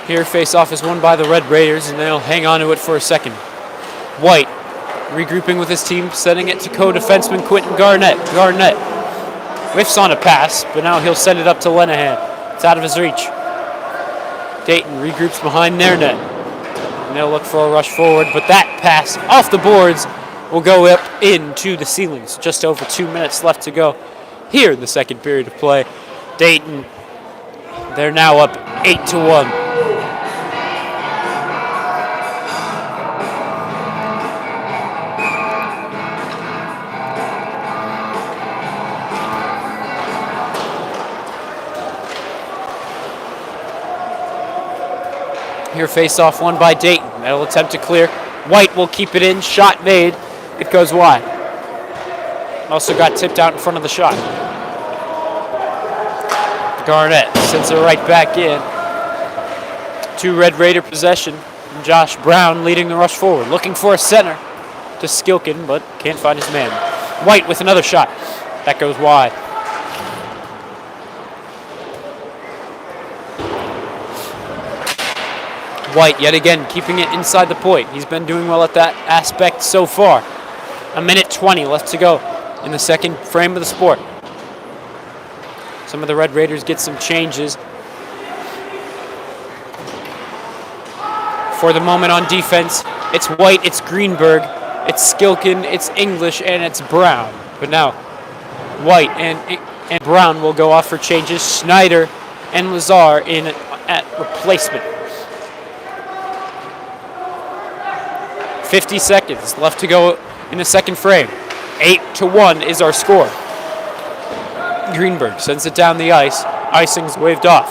Here, face-off is won by the Red Raiders, and they'll hang on to it for a second. White, regrouping with his team, sending it to co-defenseman Quentin Garnett. Garnett whiffs on a pass, but now he'll send it up to Lenahan. It's out of his reach. Dayton regroups behind their net, and they'll look for a rush forward, but that pass off the boards will go up into the ceilings. Just over 2 minutes left to go here in the second period of play. Dayton, they're now up 8-1. Here face-off won by Dayton. That'll attempt to clear. White will keep it in. Shot made. It goes wide. Also got tipped out in front of the shot. Garnett sends it right back in. 2 Red Raider possession. And Josh Brown leading the rush forward. Looking for a center to Skilkin, but can't find his man. White with another shot. That goes wide. White yet again keeping it inside the point. He's been doing well at that aspect so far. 1:20 left to go in the second frame of the sport. Some of the Red Raiders get some changes. For the moment on defense, it's White, it's Greenberg, it's Skilkin, it's English, and it's Brown. But now White and Brown will go off for changes. Schneider and Lazar in at replacement. 50 seconds left to go in the second frame. 8-1 is our score. Greenberg sends it down the ice. Icing's waved off.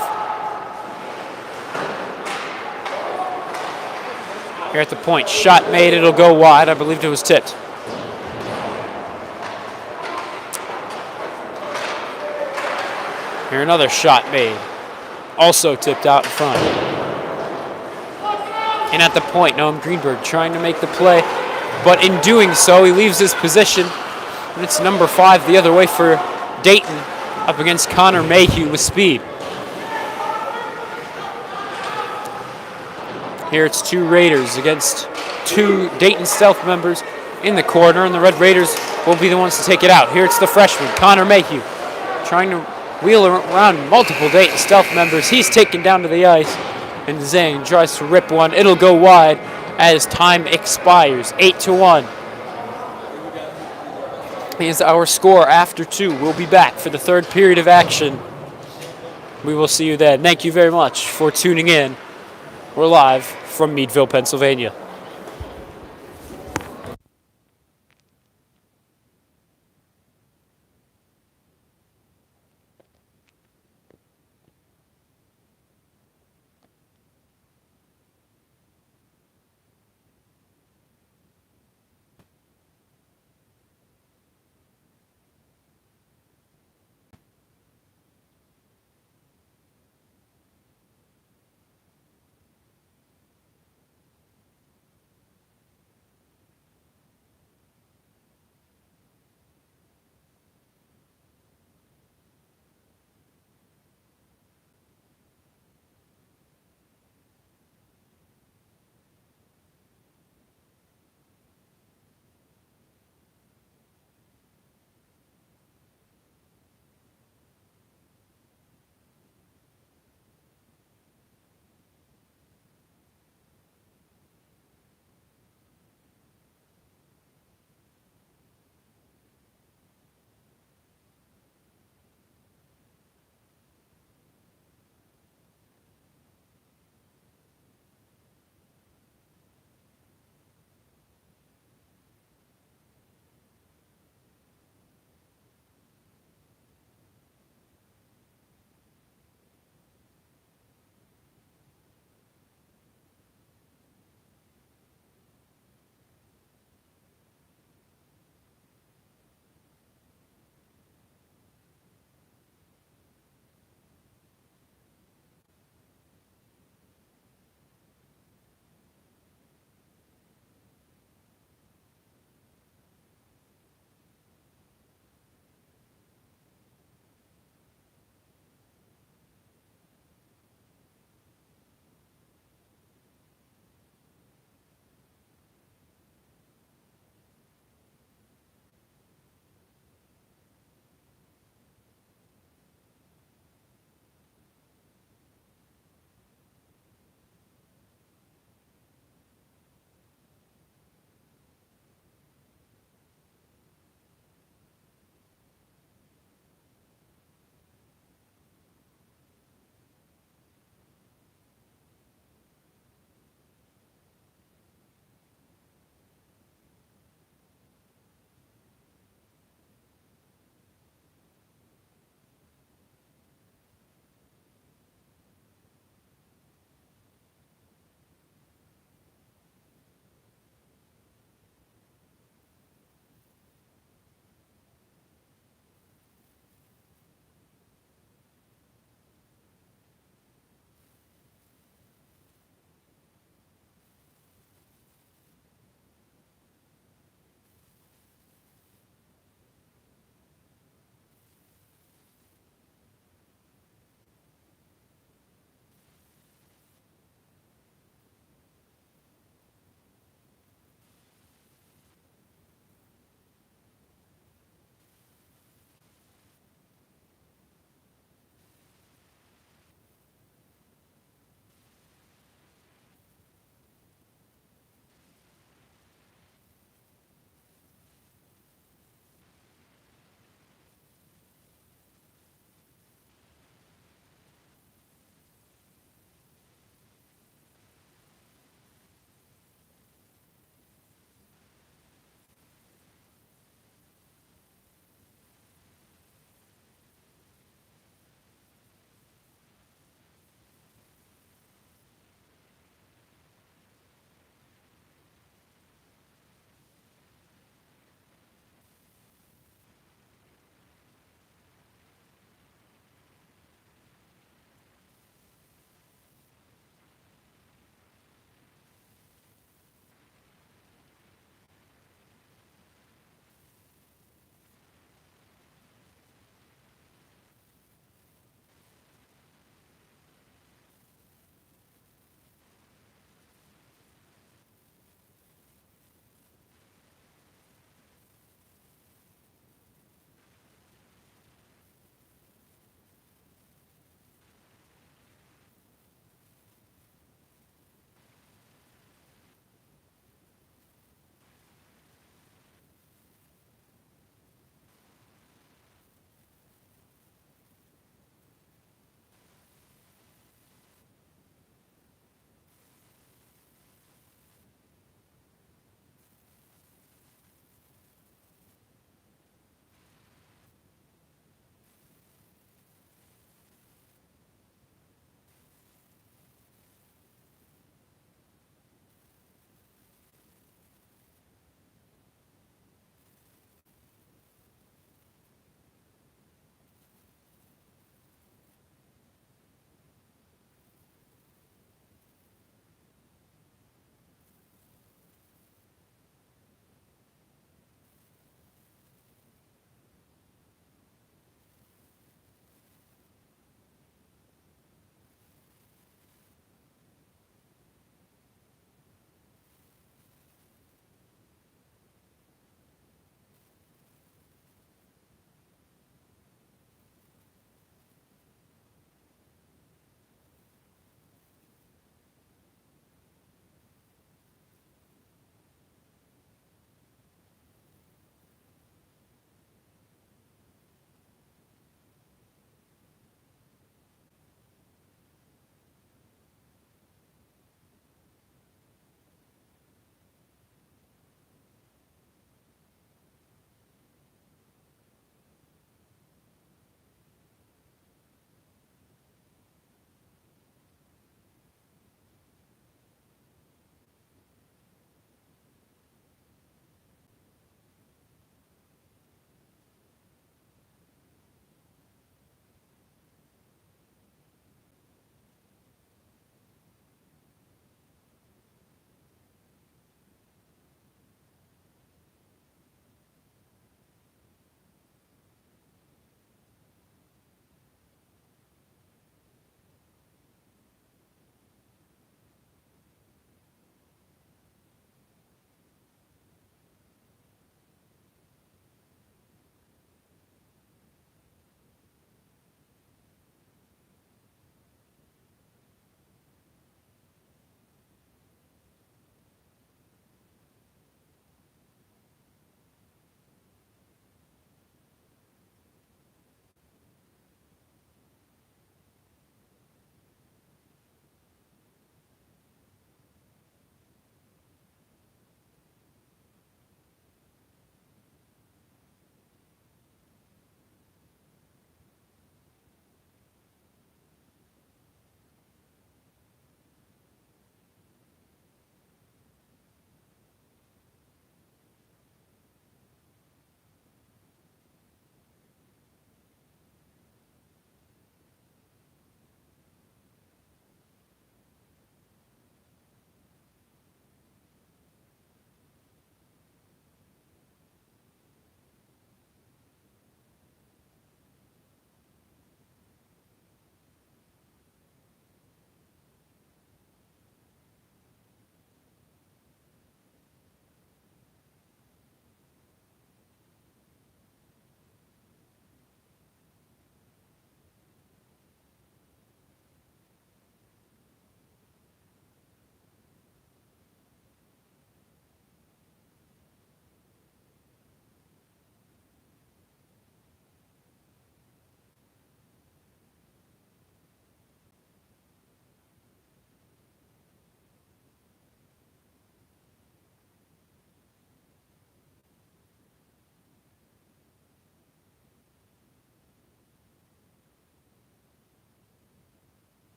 Here at the point, shot made, it'll go wide. I believed it was tipped. Here another shot made. Also tipped out in front. And at the point, Noam Greenberg trying to make the play, but in doing so, he leaves his position. And it's number 5 the other way for Dayton, up against Connor Mayhew with speed. Here it's 2 Raiders against 2 Dayton Stealth members in the corner, and the Red Raiders will be the ones to take it out. Here it's the freshman, Connor Mayhew, trying to wheel around multiple Dayton Stealth members. He's taken down to the ice. And Zhang tries to rip one. It'll go wide as time expires. 8-1 is our score after 2. We'll be back for the third period of action. We will see you then. Thank you very much for tuning in. We're live from Meadville, Pennsylvania.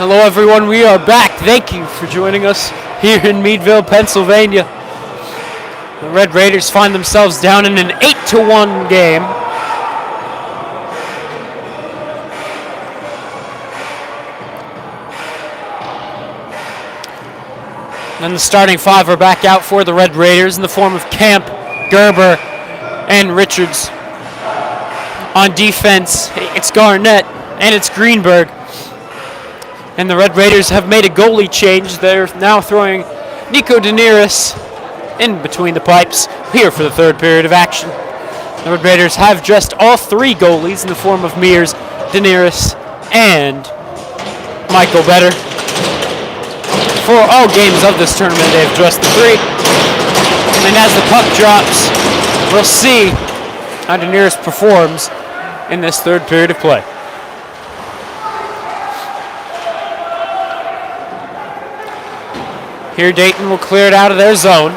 Hello everyone, we are back. Thank you for joining us here in Meadville, Pennsylvania. The Red Raiders find themselves down in an 8-1 game. And the starting five are back out for the Red Raiders in the form of Camp, Gerber, and Richards. On defense, it's Garnett and it's Greenberg. And the Red Raiders have made a goalie change. They're now throwing Nico Daenerys in between the pipes here for the third period of action. The Red Raiders have dressed all three goalies in the form of Mears, Daenerys, and Michael Better. For all games of this tournament, they've dressed the three. And as the puck drops, we'll see how Daenerys performs in this third period of play. Here Dayton will clear it out of their zone.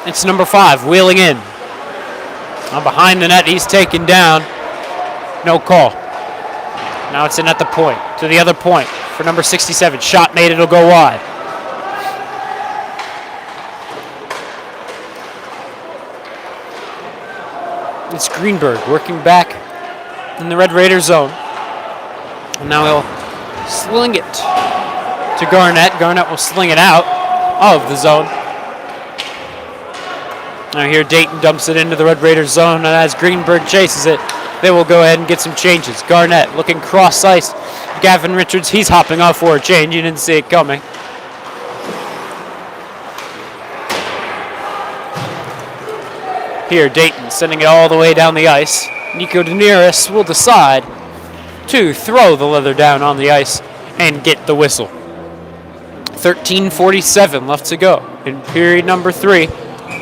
It's number 5, wheeling in. Now behind the net, he's taken down. No call. Now it's in at the point, to the other point for number 67. Shot made, it'll go wide. It's Greenberg working back in the Red Raider zone. And now he'll sling it to Garnett. Garnett will sling it out of the zone. Now here Dayton dumps it into the Red Raiders zone, and as Greenberg chases it, they will go ahead and get some changes. Garnett looking cross ice. Gavin Richards, he's hopping off for a change. You didn't see it coming. Here Dayton sending it all the way down the ice. Nico Daenerys will decide to throw the leather down on the ice and get the whistle. 13:47 left to go in period number 3,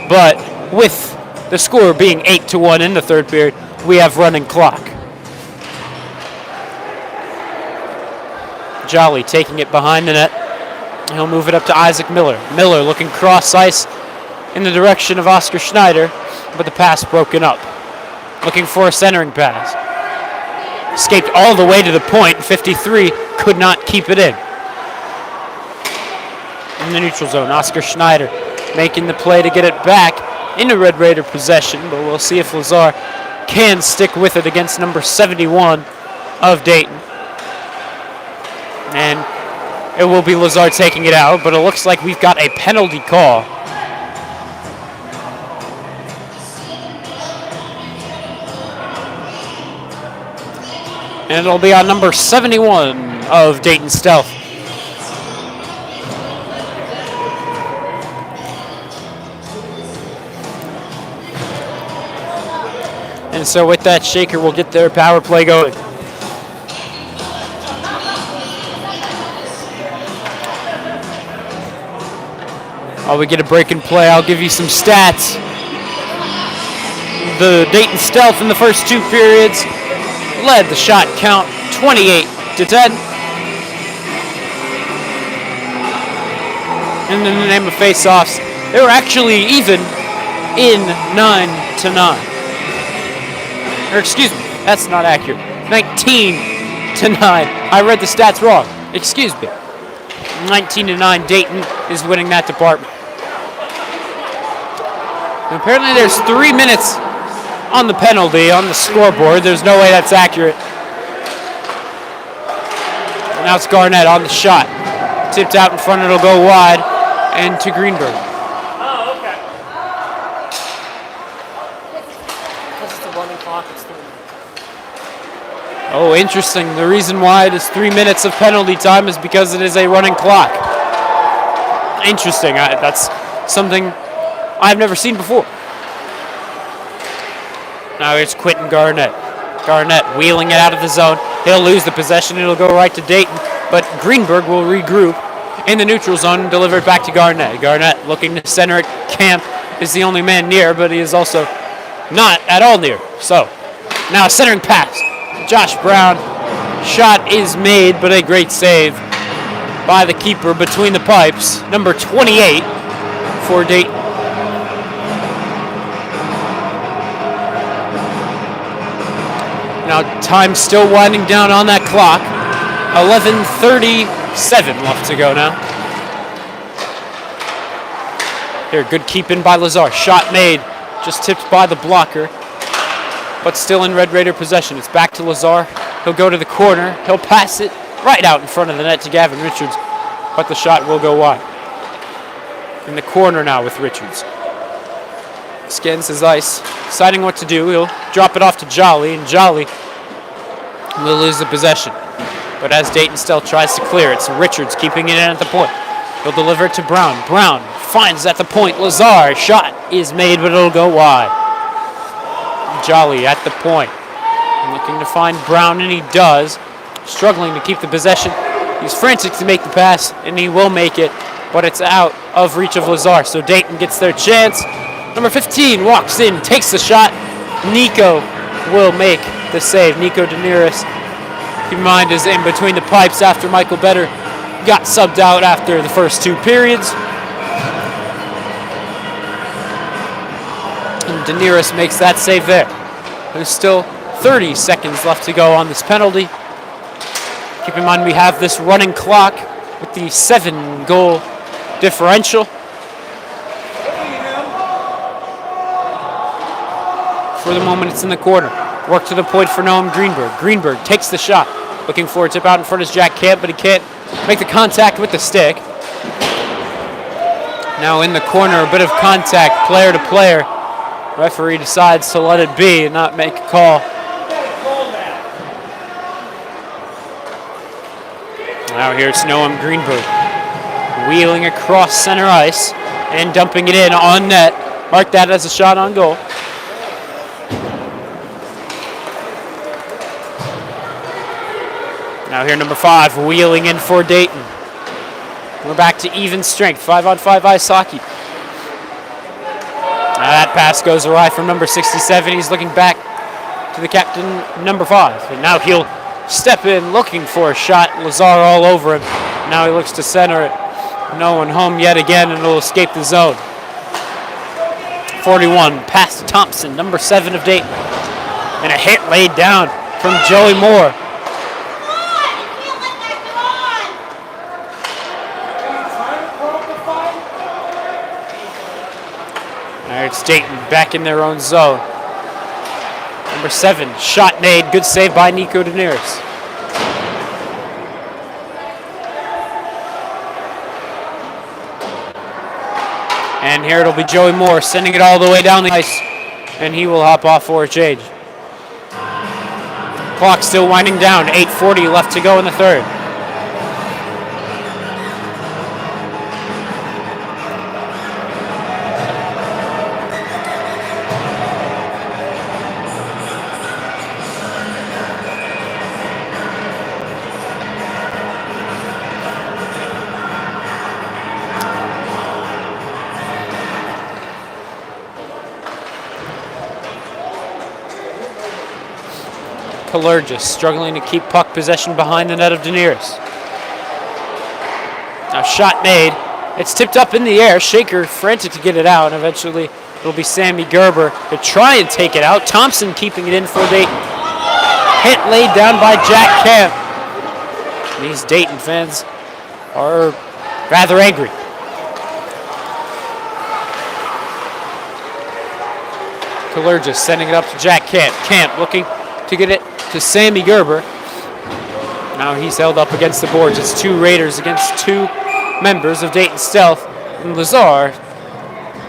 but with the score being 8-1 in the third period, we have running clock. Jolly taking it behind the net. He'll move it up to Isaac Miller. Miller looking cross ice in the direction of Oscar Schneider, but the pass broken up. Looking for a centering pass. Escaped all the way to the point. 53 could not keep it in. In the neutral zone, Oscar Schneider making the play to get it back into Red Raider possession, but we'll see if Lazar can stick with it against number 71 of Dayton. And it will be Lazar taking it out, but it looks like we've got a penalty call. And it'll be on number 71 of Dayton Stealth. And so with that, Shaker will get their power play going. While we get a break and play, I'll give you some stats. The Dayton Stealth in the first 2 periods led the shot count 28-10. And in the name of face-offs, they were actually even in 9-9. Or excuse me, that's not accurate. 19-9. I read the stats wrong. Excuse me. 19-9. Dayton is winning that department. And apparently there's 3 minutes on the penalty on the scoreboard. There's no way that's accurate. And now it's Garnett on the shot. Tipped out in front, it'll go wide and to Greenberg. Oh, okay. Because it's a running clock, it's 3 minutes. Oh, interesting. The reason why it is 3 minutes of penalty time is because it is a running clock. Interesting. That's something I've never seen before. Now it's Quentin Garnett. Garnett wheeling it out of the zone. He'll lose the possession. It'll go right to Dayton. But Greenberg will regroup in the neutral zone and deliver it back to Garnett. Garnett looking to center it. Camp is the only man near, but he is also not at all near. So now a centering pass. Josh Brown. Shot is made, but a great save by the keeper between the pipes. Number 28 for Dayton. Now time still winding down on that clock. 11:37 left to go now. Here, good keep in by Lazar. Shot made, just tipped by the blocker, but still in Red Raider possession. It's back to Lazar. He'll go to the corner. He'll pass it right out in front of the net to Gavin Richards, but the shot will go wide. In the corner now with Richards. Scans his ice, deciding what to do. He'll drop it off to Jolly, and Jolly will lose the possession. But as Dayton still tries to clear, it's Richards keeping it in at the point. He'll deliver it to Brown. Brown finds at the point. Lazar, shot is made, but it'll go wide. Jolly at the point. Looking to find Brown, and he does. Struggling to keep the possession. He's frantic to make the pass, and he will make it, but it's out of reach of Lazar. So Dayton gets their chance. Number 15 walks in, takes the shot. Nico will make the save. Nico Danieris, keep in mind, is in between the pipes after Michael Better got subbed out after the first two periods. And Danieris makes that save there. There's still 30 seconds left to go on this penalty. Keep in mind we have this running clock with the 7-goal differential. For the moment, it's in the corner. Work to the point for Noam Greenberg. Greenberg takes the shot. Looking for a tip out in front is Jack Camp, but he can't make the contact with the stick. Now in the corner, a bit of contact, player to player. Referee decides to let it be and not make a call. Now here it's Noam Greenberg. Wheeling across center ice and dumping it in on net. Mark that as a shot on goal. Now here number 5, wheeling in for Dayton. We're back to even strength, 5-on-5 ice hockey. Now that pass goes awry from number 67. He's looking back to the captain, number 5. And now he'll step in looking for a shot. Lazar all over him. Now he looks to center it. No one home yet again, and it'll escape the zone. 41, pass to Thompson, number 7 of Dayton. And a hit laid down from Joey Moore. It's Dayton back in their own zone. Number 7, shot made. Good save by Nico Danieris. And here it'll be Joey Moore sending it all the way down the ice. And he will hop off for a change. Clock still winding down. 8:40 left to go in the third. Kalergis struggling to keep puck possession behind the net of Danieris. Now shot made. It's tipped up in the air. Shaker frantic to get it out, and eventually it'll be Sammy Gerber to try and take it out. Thompson keeping it in for Dayton. Hit laid down by Jack Camp. These Dayton fans are rather angry. Kalergis sending it up to Jack Camp. Camp looking to get it to Sammy Gerber. Now he's held up against the boards. It's 2 Raiders against 2 members of Dayton Stealth. And Lazar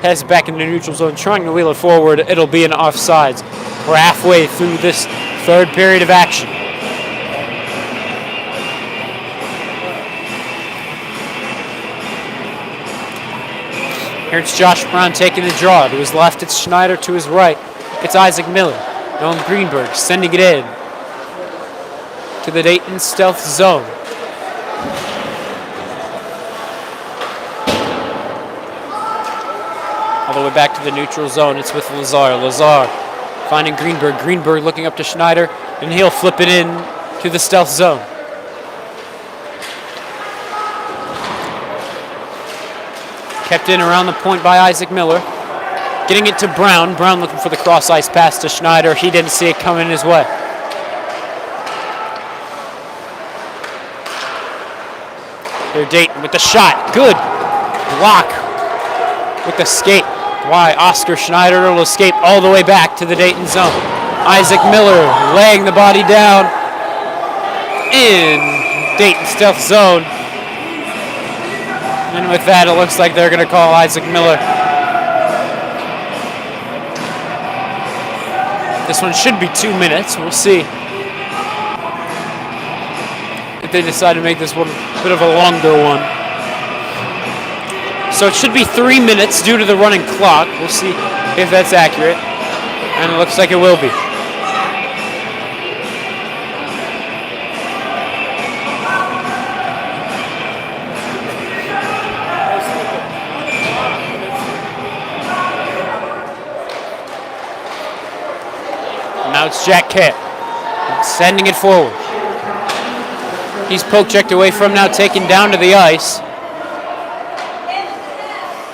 heads back in the neutral zone, trying to wheel it forward. It'll be an offsides. We're halfway through this third period of action. Here it's Josh Brown taking the draw. To his left, it's Schneider. To his right, it's Isaac Miller. Noam Greenberg sending it in to the Dayton Stealth zone. All the way back to the neutral zone. It's with Lazar. Lazar finding Greenberg. Greenberg looking up to Schneider, and he'll flip it in to the Stealth zone. Kept in around the point by Isaac Miller. Getting it to Brown. Brown looking for the cross-ice pass to Schneider. He didn't see it coming his way. Here Dayton with the shot. Good block with the skate. Why Oscar Schneider will escape all the way back to the Dayton zone. Isaac Miller laying the body down in Dayton stealth zone. And with that, it looks like they're going to call Isaac Miller. This one should be 2 minutes. We'll see if they decide to make this one a bit of a longer one. So it should be 3 minutes due to the running clock. We'll see if that's accurate. And it looks like it will be. Now it's Jack Camp sending it forward. He's poke checked away from, now taken down to the ice.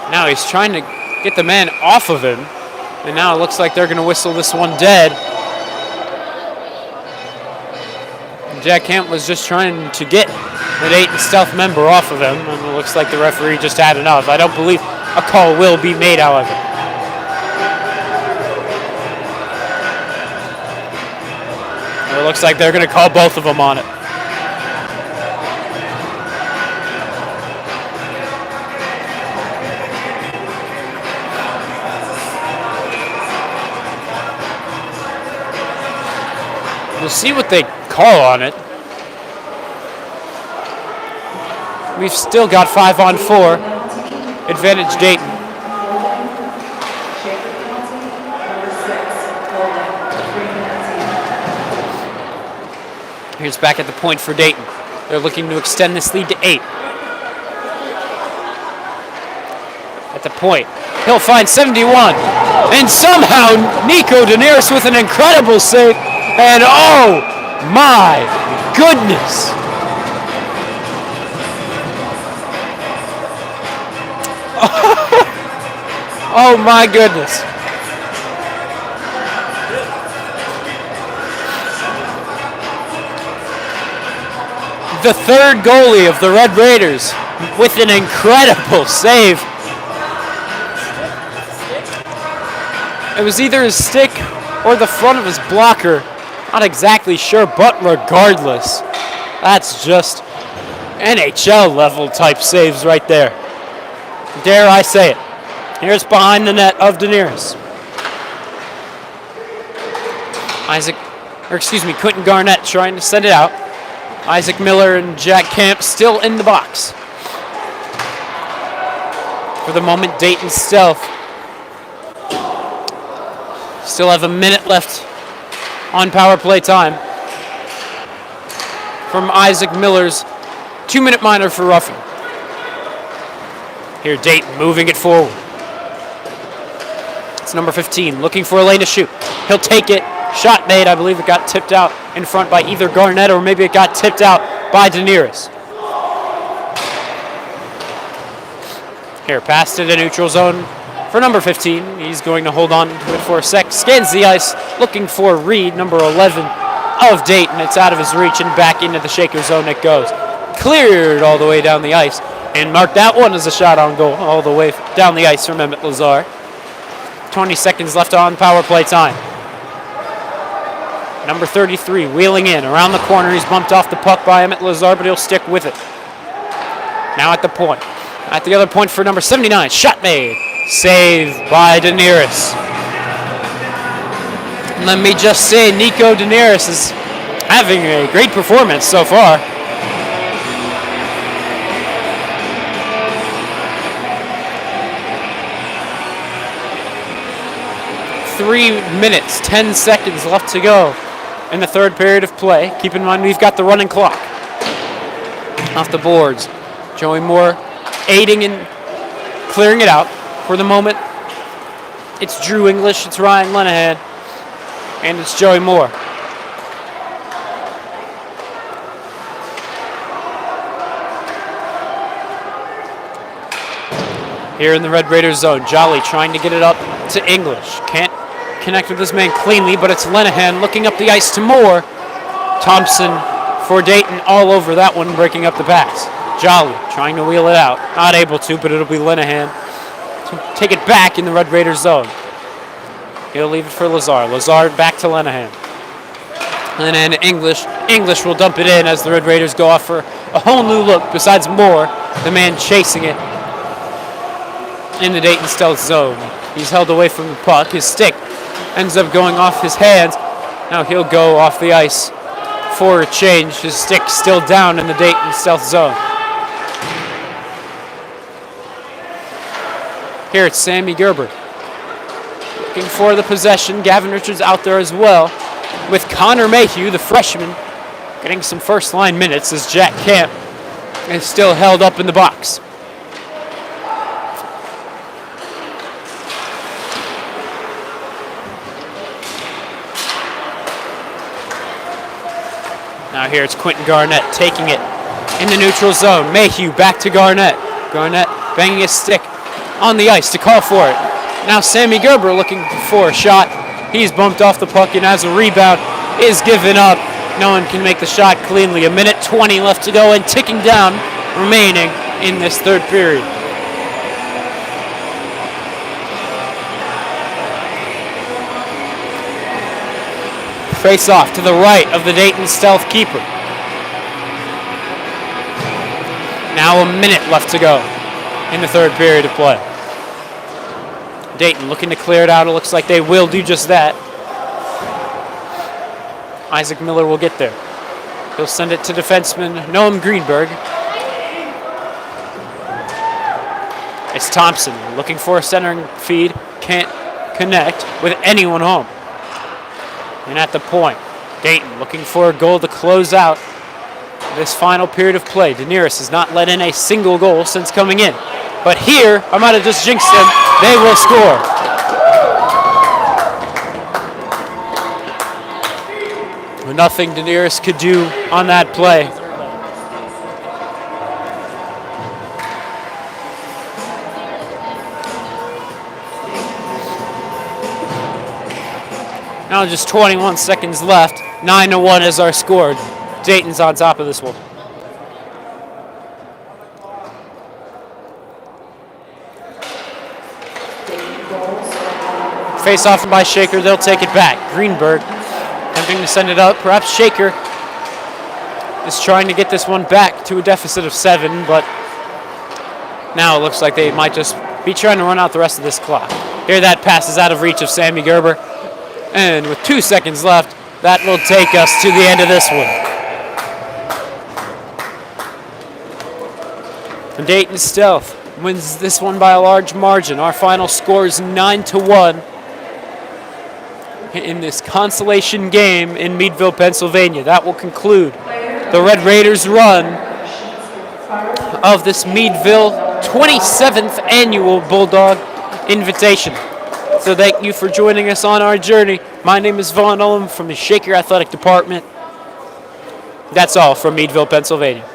Now he's trying to get the man off of him. And now it looks like they're going to whistle this one dead. Jack Camp was just trying to get the Dayton stealth member off of him. And it looks like the referee just had enough. I don't believe a call will be made, however. It looks like they're going to call both of them on it. We'll see what they call on it. We've still got 5-on-4. Advantage Dayton. Here's back at the point for Dayton. They're looking to extend this lead to 8. At the point, he'll find 71. And somehow Nico Daenerys with an incredible save. And oh my goodness. Oh my goodness. The third goalie of the Red Raiders with an incredible save. It was either his stick or the front of his blocker. Not exactly sure, but regardless, that's just NHL level type saves right there. Dare I say it. Here's behind the net of Daenerys. Quentin Garnett trying to send it out. Isaac Miller and Jack Camp still in the box. For the moment, Dayton stealth still have a minute left on power play time from Isaac Miller's 2-minute minor for roughing. Here Dayton moving it forward. It's number 15 looking for a lane to shoot. He'll take it. Shot made. I believe it got tipped out in front by either Garnett or maybe it got tipped out by Daenerys. Here, pass to the neutral zone for number 15. He's going to hold on to it for a sec. Scans the ice, looking for Reed, number 11 of Dayton. It's out of his reach and back into the shaker zone it goes. Cleared all the way down the ice and marked that one as a shot on goal all the way down the ice from Emmett Lazar. 20 seconds left on power play time. Number 33 wheeling in around the corner. He's bumped off the puck by Emmett Lazar, but he'll stick with it. Now at the point. At the other point for number 79. Shot made. Saved by Daenerys. Let me just say, Nico Daenerys is having a great performance so far. Three minutes, 10 seconds left to go in the third period of play. Keep in mind we've got the running clock. Off the boards. Joey Moore aiding and clearing it out. For the moment, it's Drew English, it's Ryan Lenahan, and it's Joey Moore. Here in the Red Raiders zone, Jolly trying to get it up to English. Can't connect with this man cleanly, but it's Lenahan looking up the ice to Moore. Thompson for Dayton all over that one, breaking up the pass. Jolly trying to wheel it out. Not able to, but it'll be Linehan to take it back in the Red Raiders zone. He'll leave it for Lazar. Lazar back to Linehan. And then English. English will dump it in as the Red Raiders go off for a whole new look besides Moore, the man chasing it in the Dayton Stealth zone. He's held away from the puck. His stick ends up going off his hands. Now he'll go off the ice for a change. His stick still down in the Dayton Stealth zone. Here it's Sammy Gerber looking for the possession. Gavin Richards out there as well, with Connor Mayhew, the freshman, getting some first-line minutes as Jack Camp is still held up in the box. Now here it's Quentin Garnett taking it in the neutral zone. Mayhew back to Garnett. Garnett banging his stick on the ice to call for it. Now Sammy Gerber looking for a shot. He's bumped off the puck and as a rebound is given up. No one can make the shot cleanly. 1:20 left to go and ticking down remaining in this third period. Face off to the right of the Dayton Stealth keeper. Now 1 minute left to go in the third period of play. Dayton looking to clear it out. It looks like they will do just that. Isaac Miller will get there. He'll send it to defenseman Noam Greenberg. It's Thompson looking for a centering feed. Can't connect with anyone home. And at the point, Dayton looking for a goal to close out this final period of play. Daenerys has not let in a single goal since coming in. But here, I might have just jinxed them, they will score. Nothing Daenerys could do on that play. Now just 21 seconds left. 9-1 is our score. Dayton's on top of this one. Face off by Shaker. They'll take it back. Greenberg attempting to send it up. Perhaps Shaker is trying to get this one back to a deficit of 7, but now it looks like they might just be trying to run out the rest of this clock. Here that pass is out of reach of Sammy Gerber. And with 2 seconds left, that will take us to the end of this one. And Dayton Stealth wins this one by a large margin. Our final score is 9-1 in this consolation game in Meadville, Pennsylvania. That will conclude the Red Raiders' run of this Meadville 27th annual Bulldog Invitation. So thank you for joining us on our journey. My name is Vaughn Ullum from the Shaker Athletic Department. That's all from Meadville, Pennsylvania.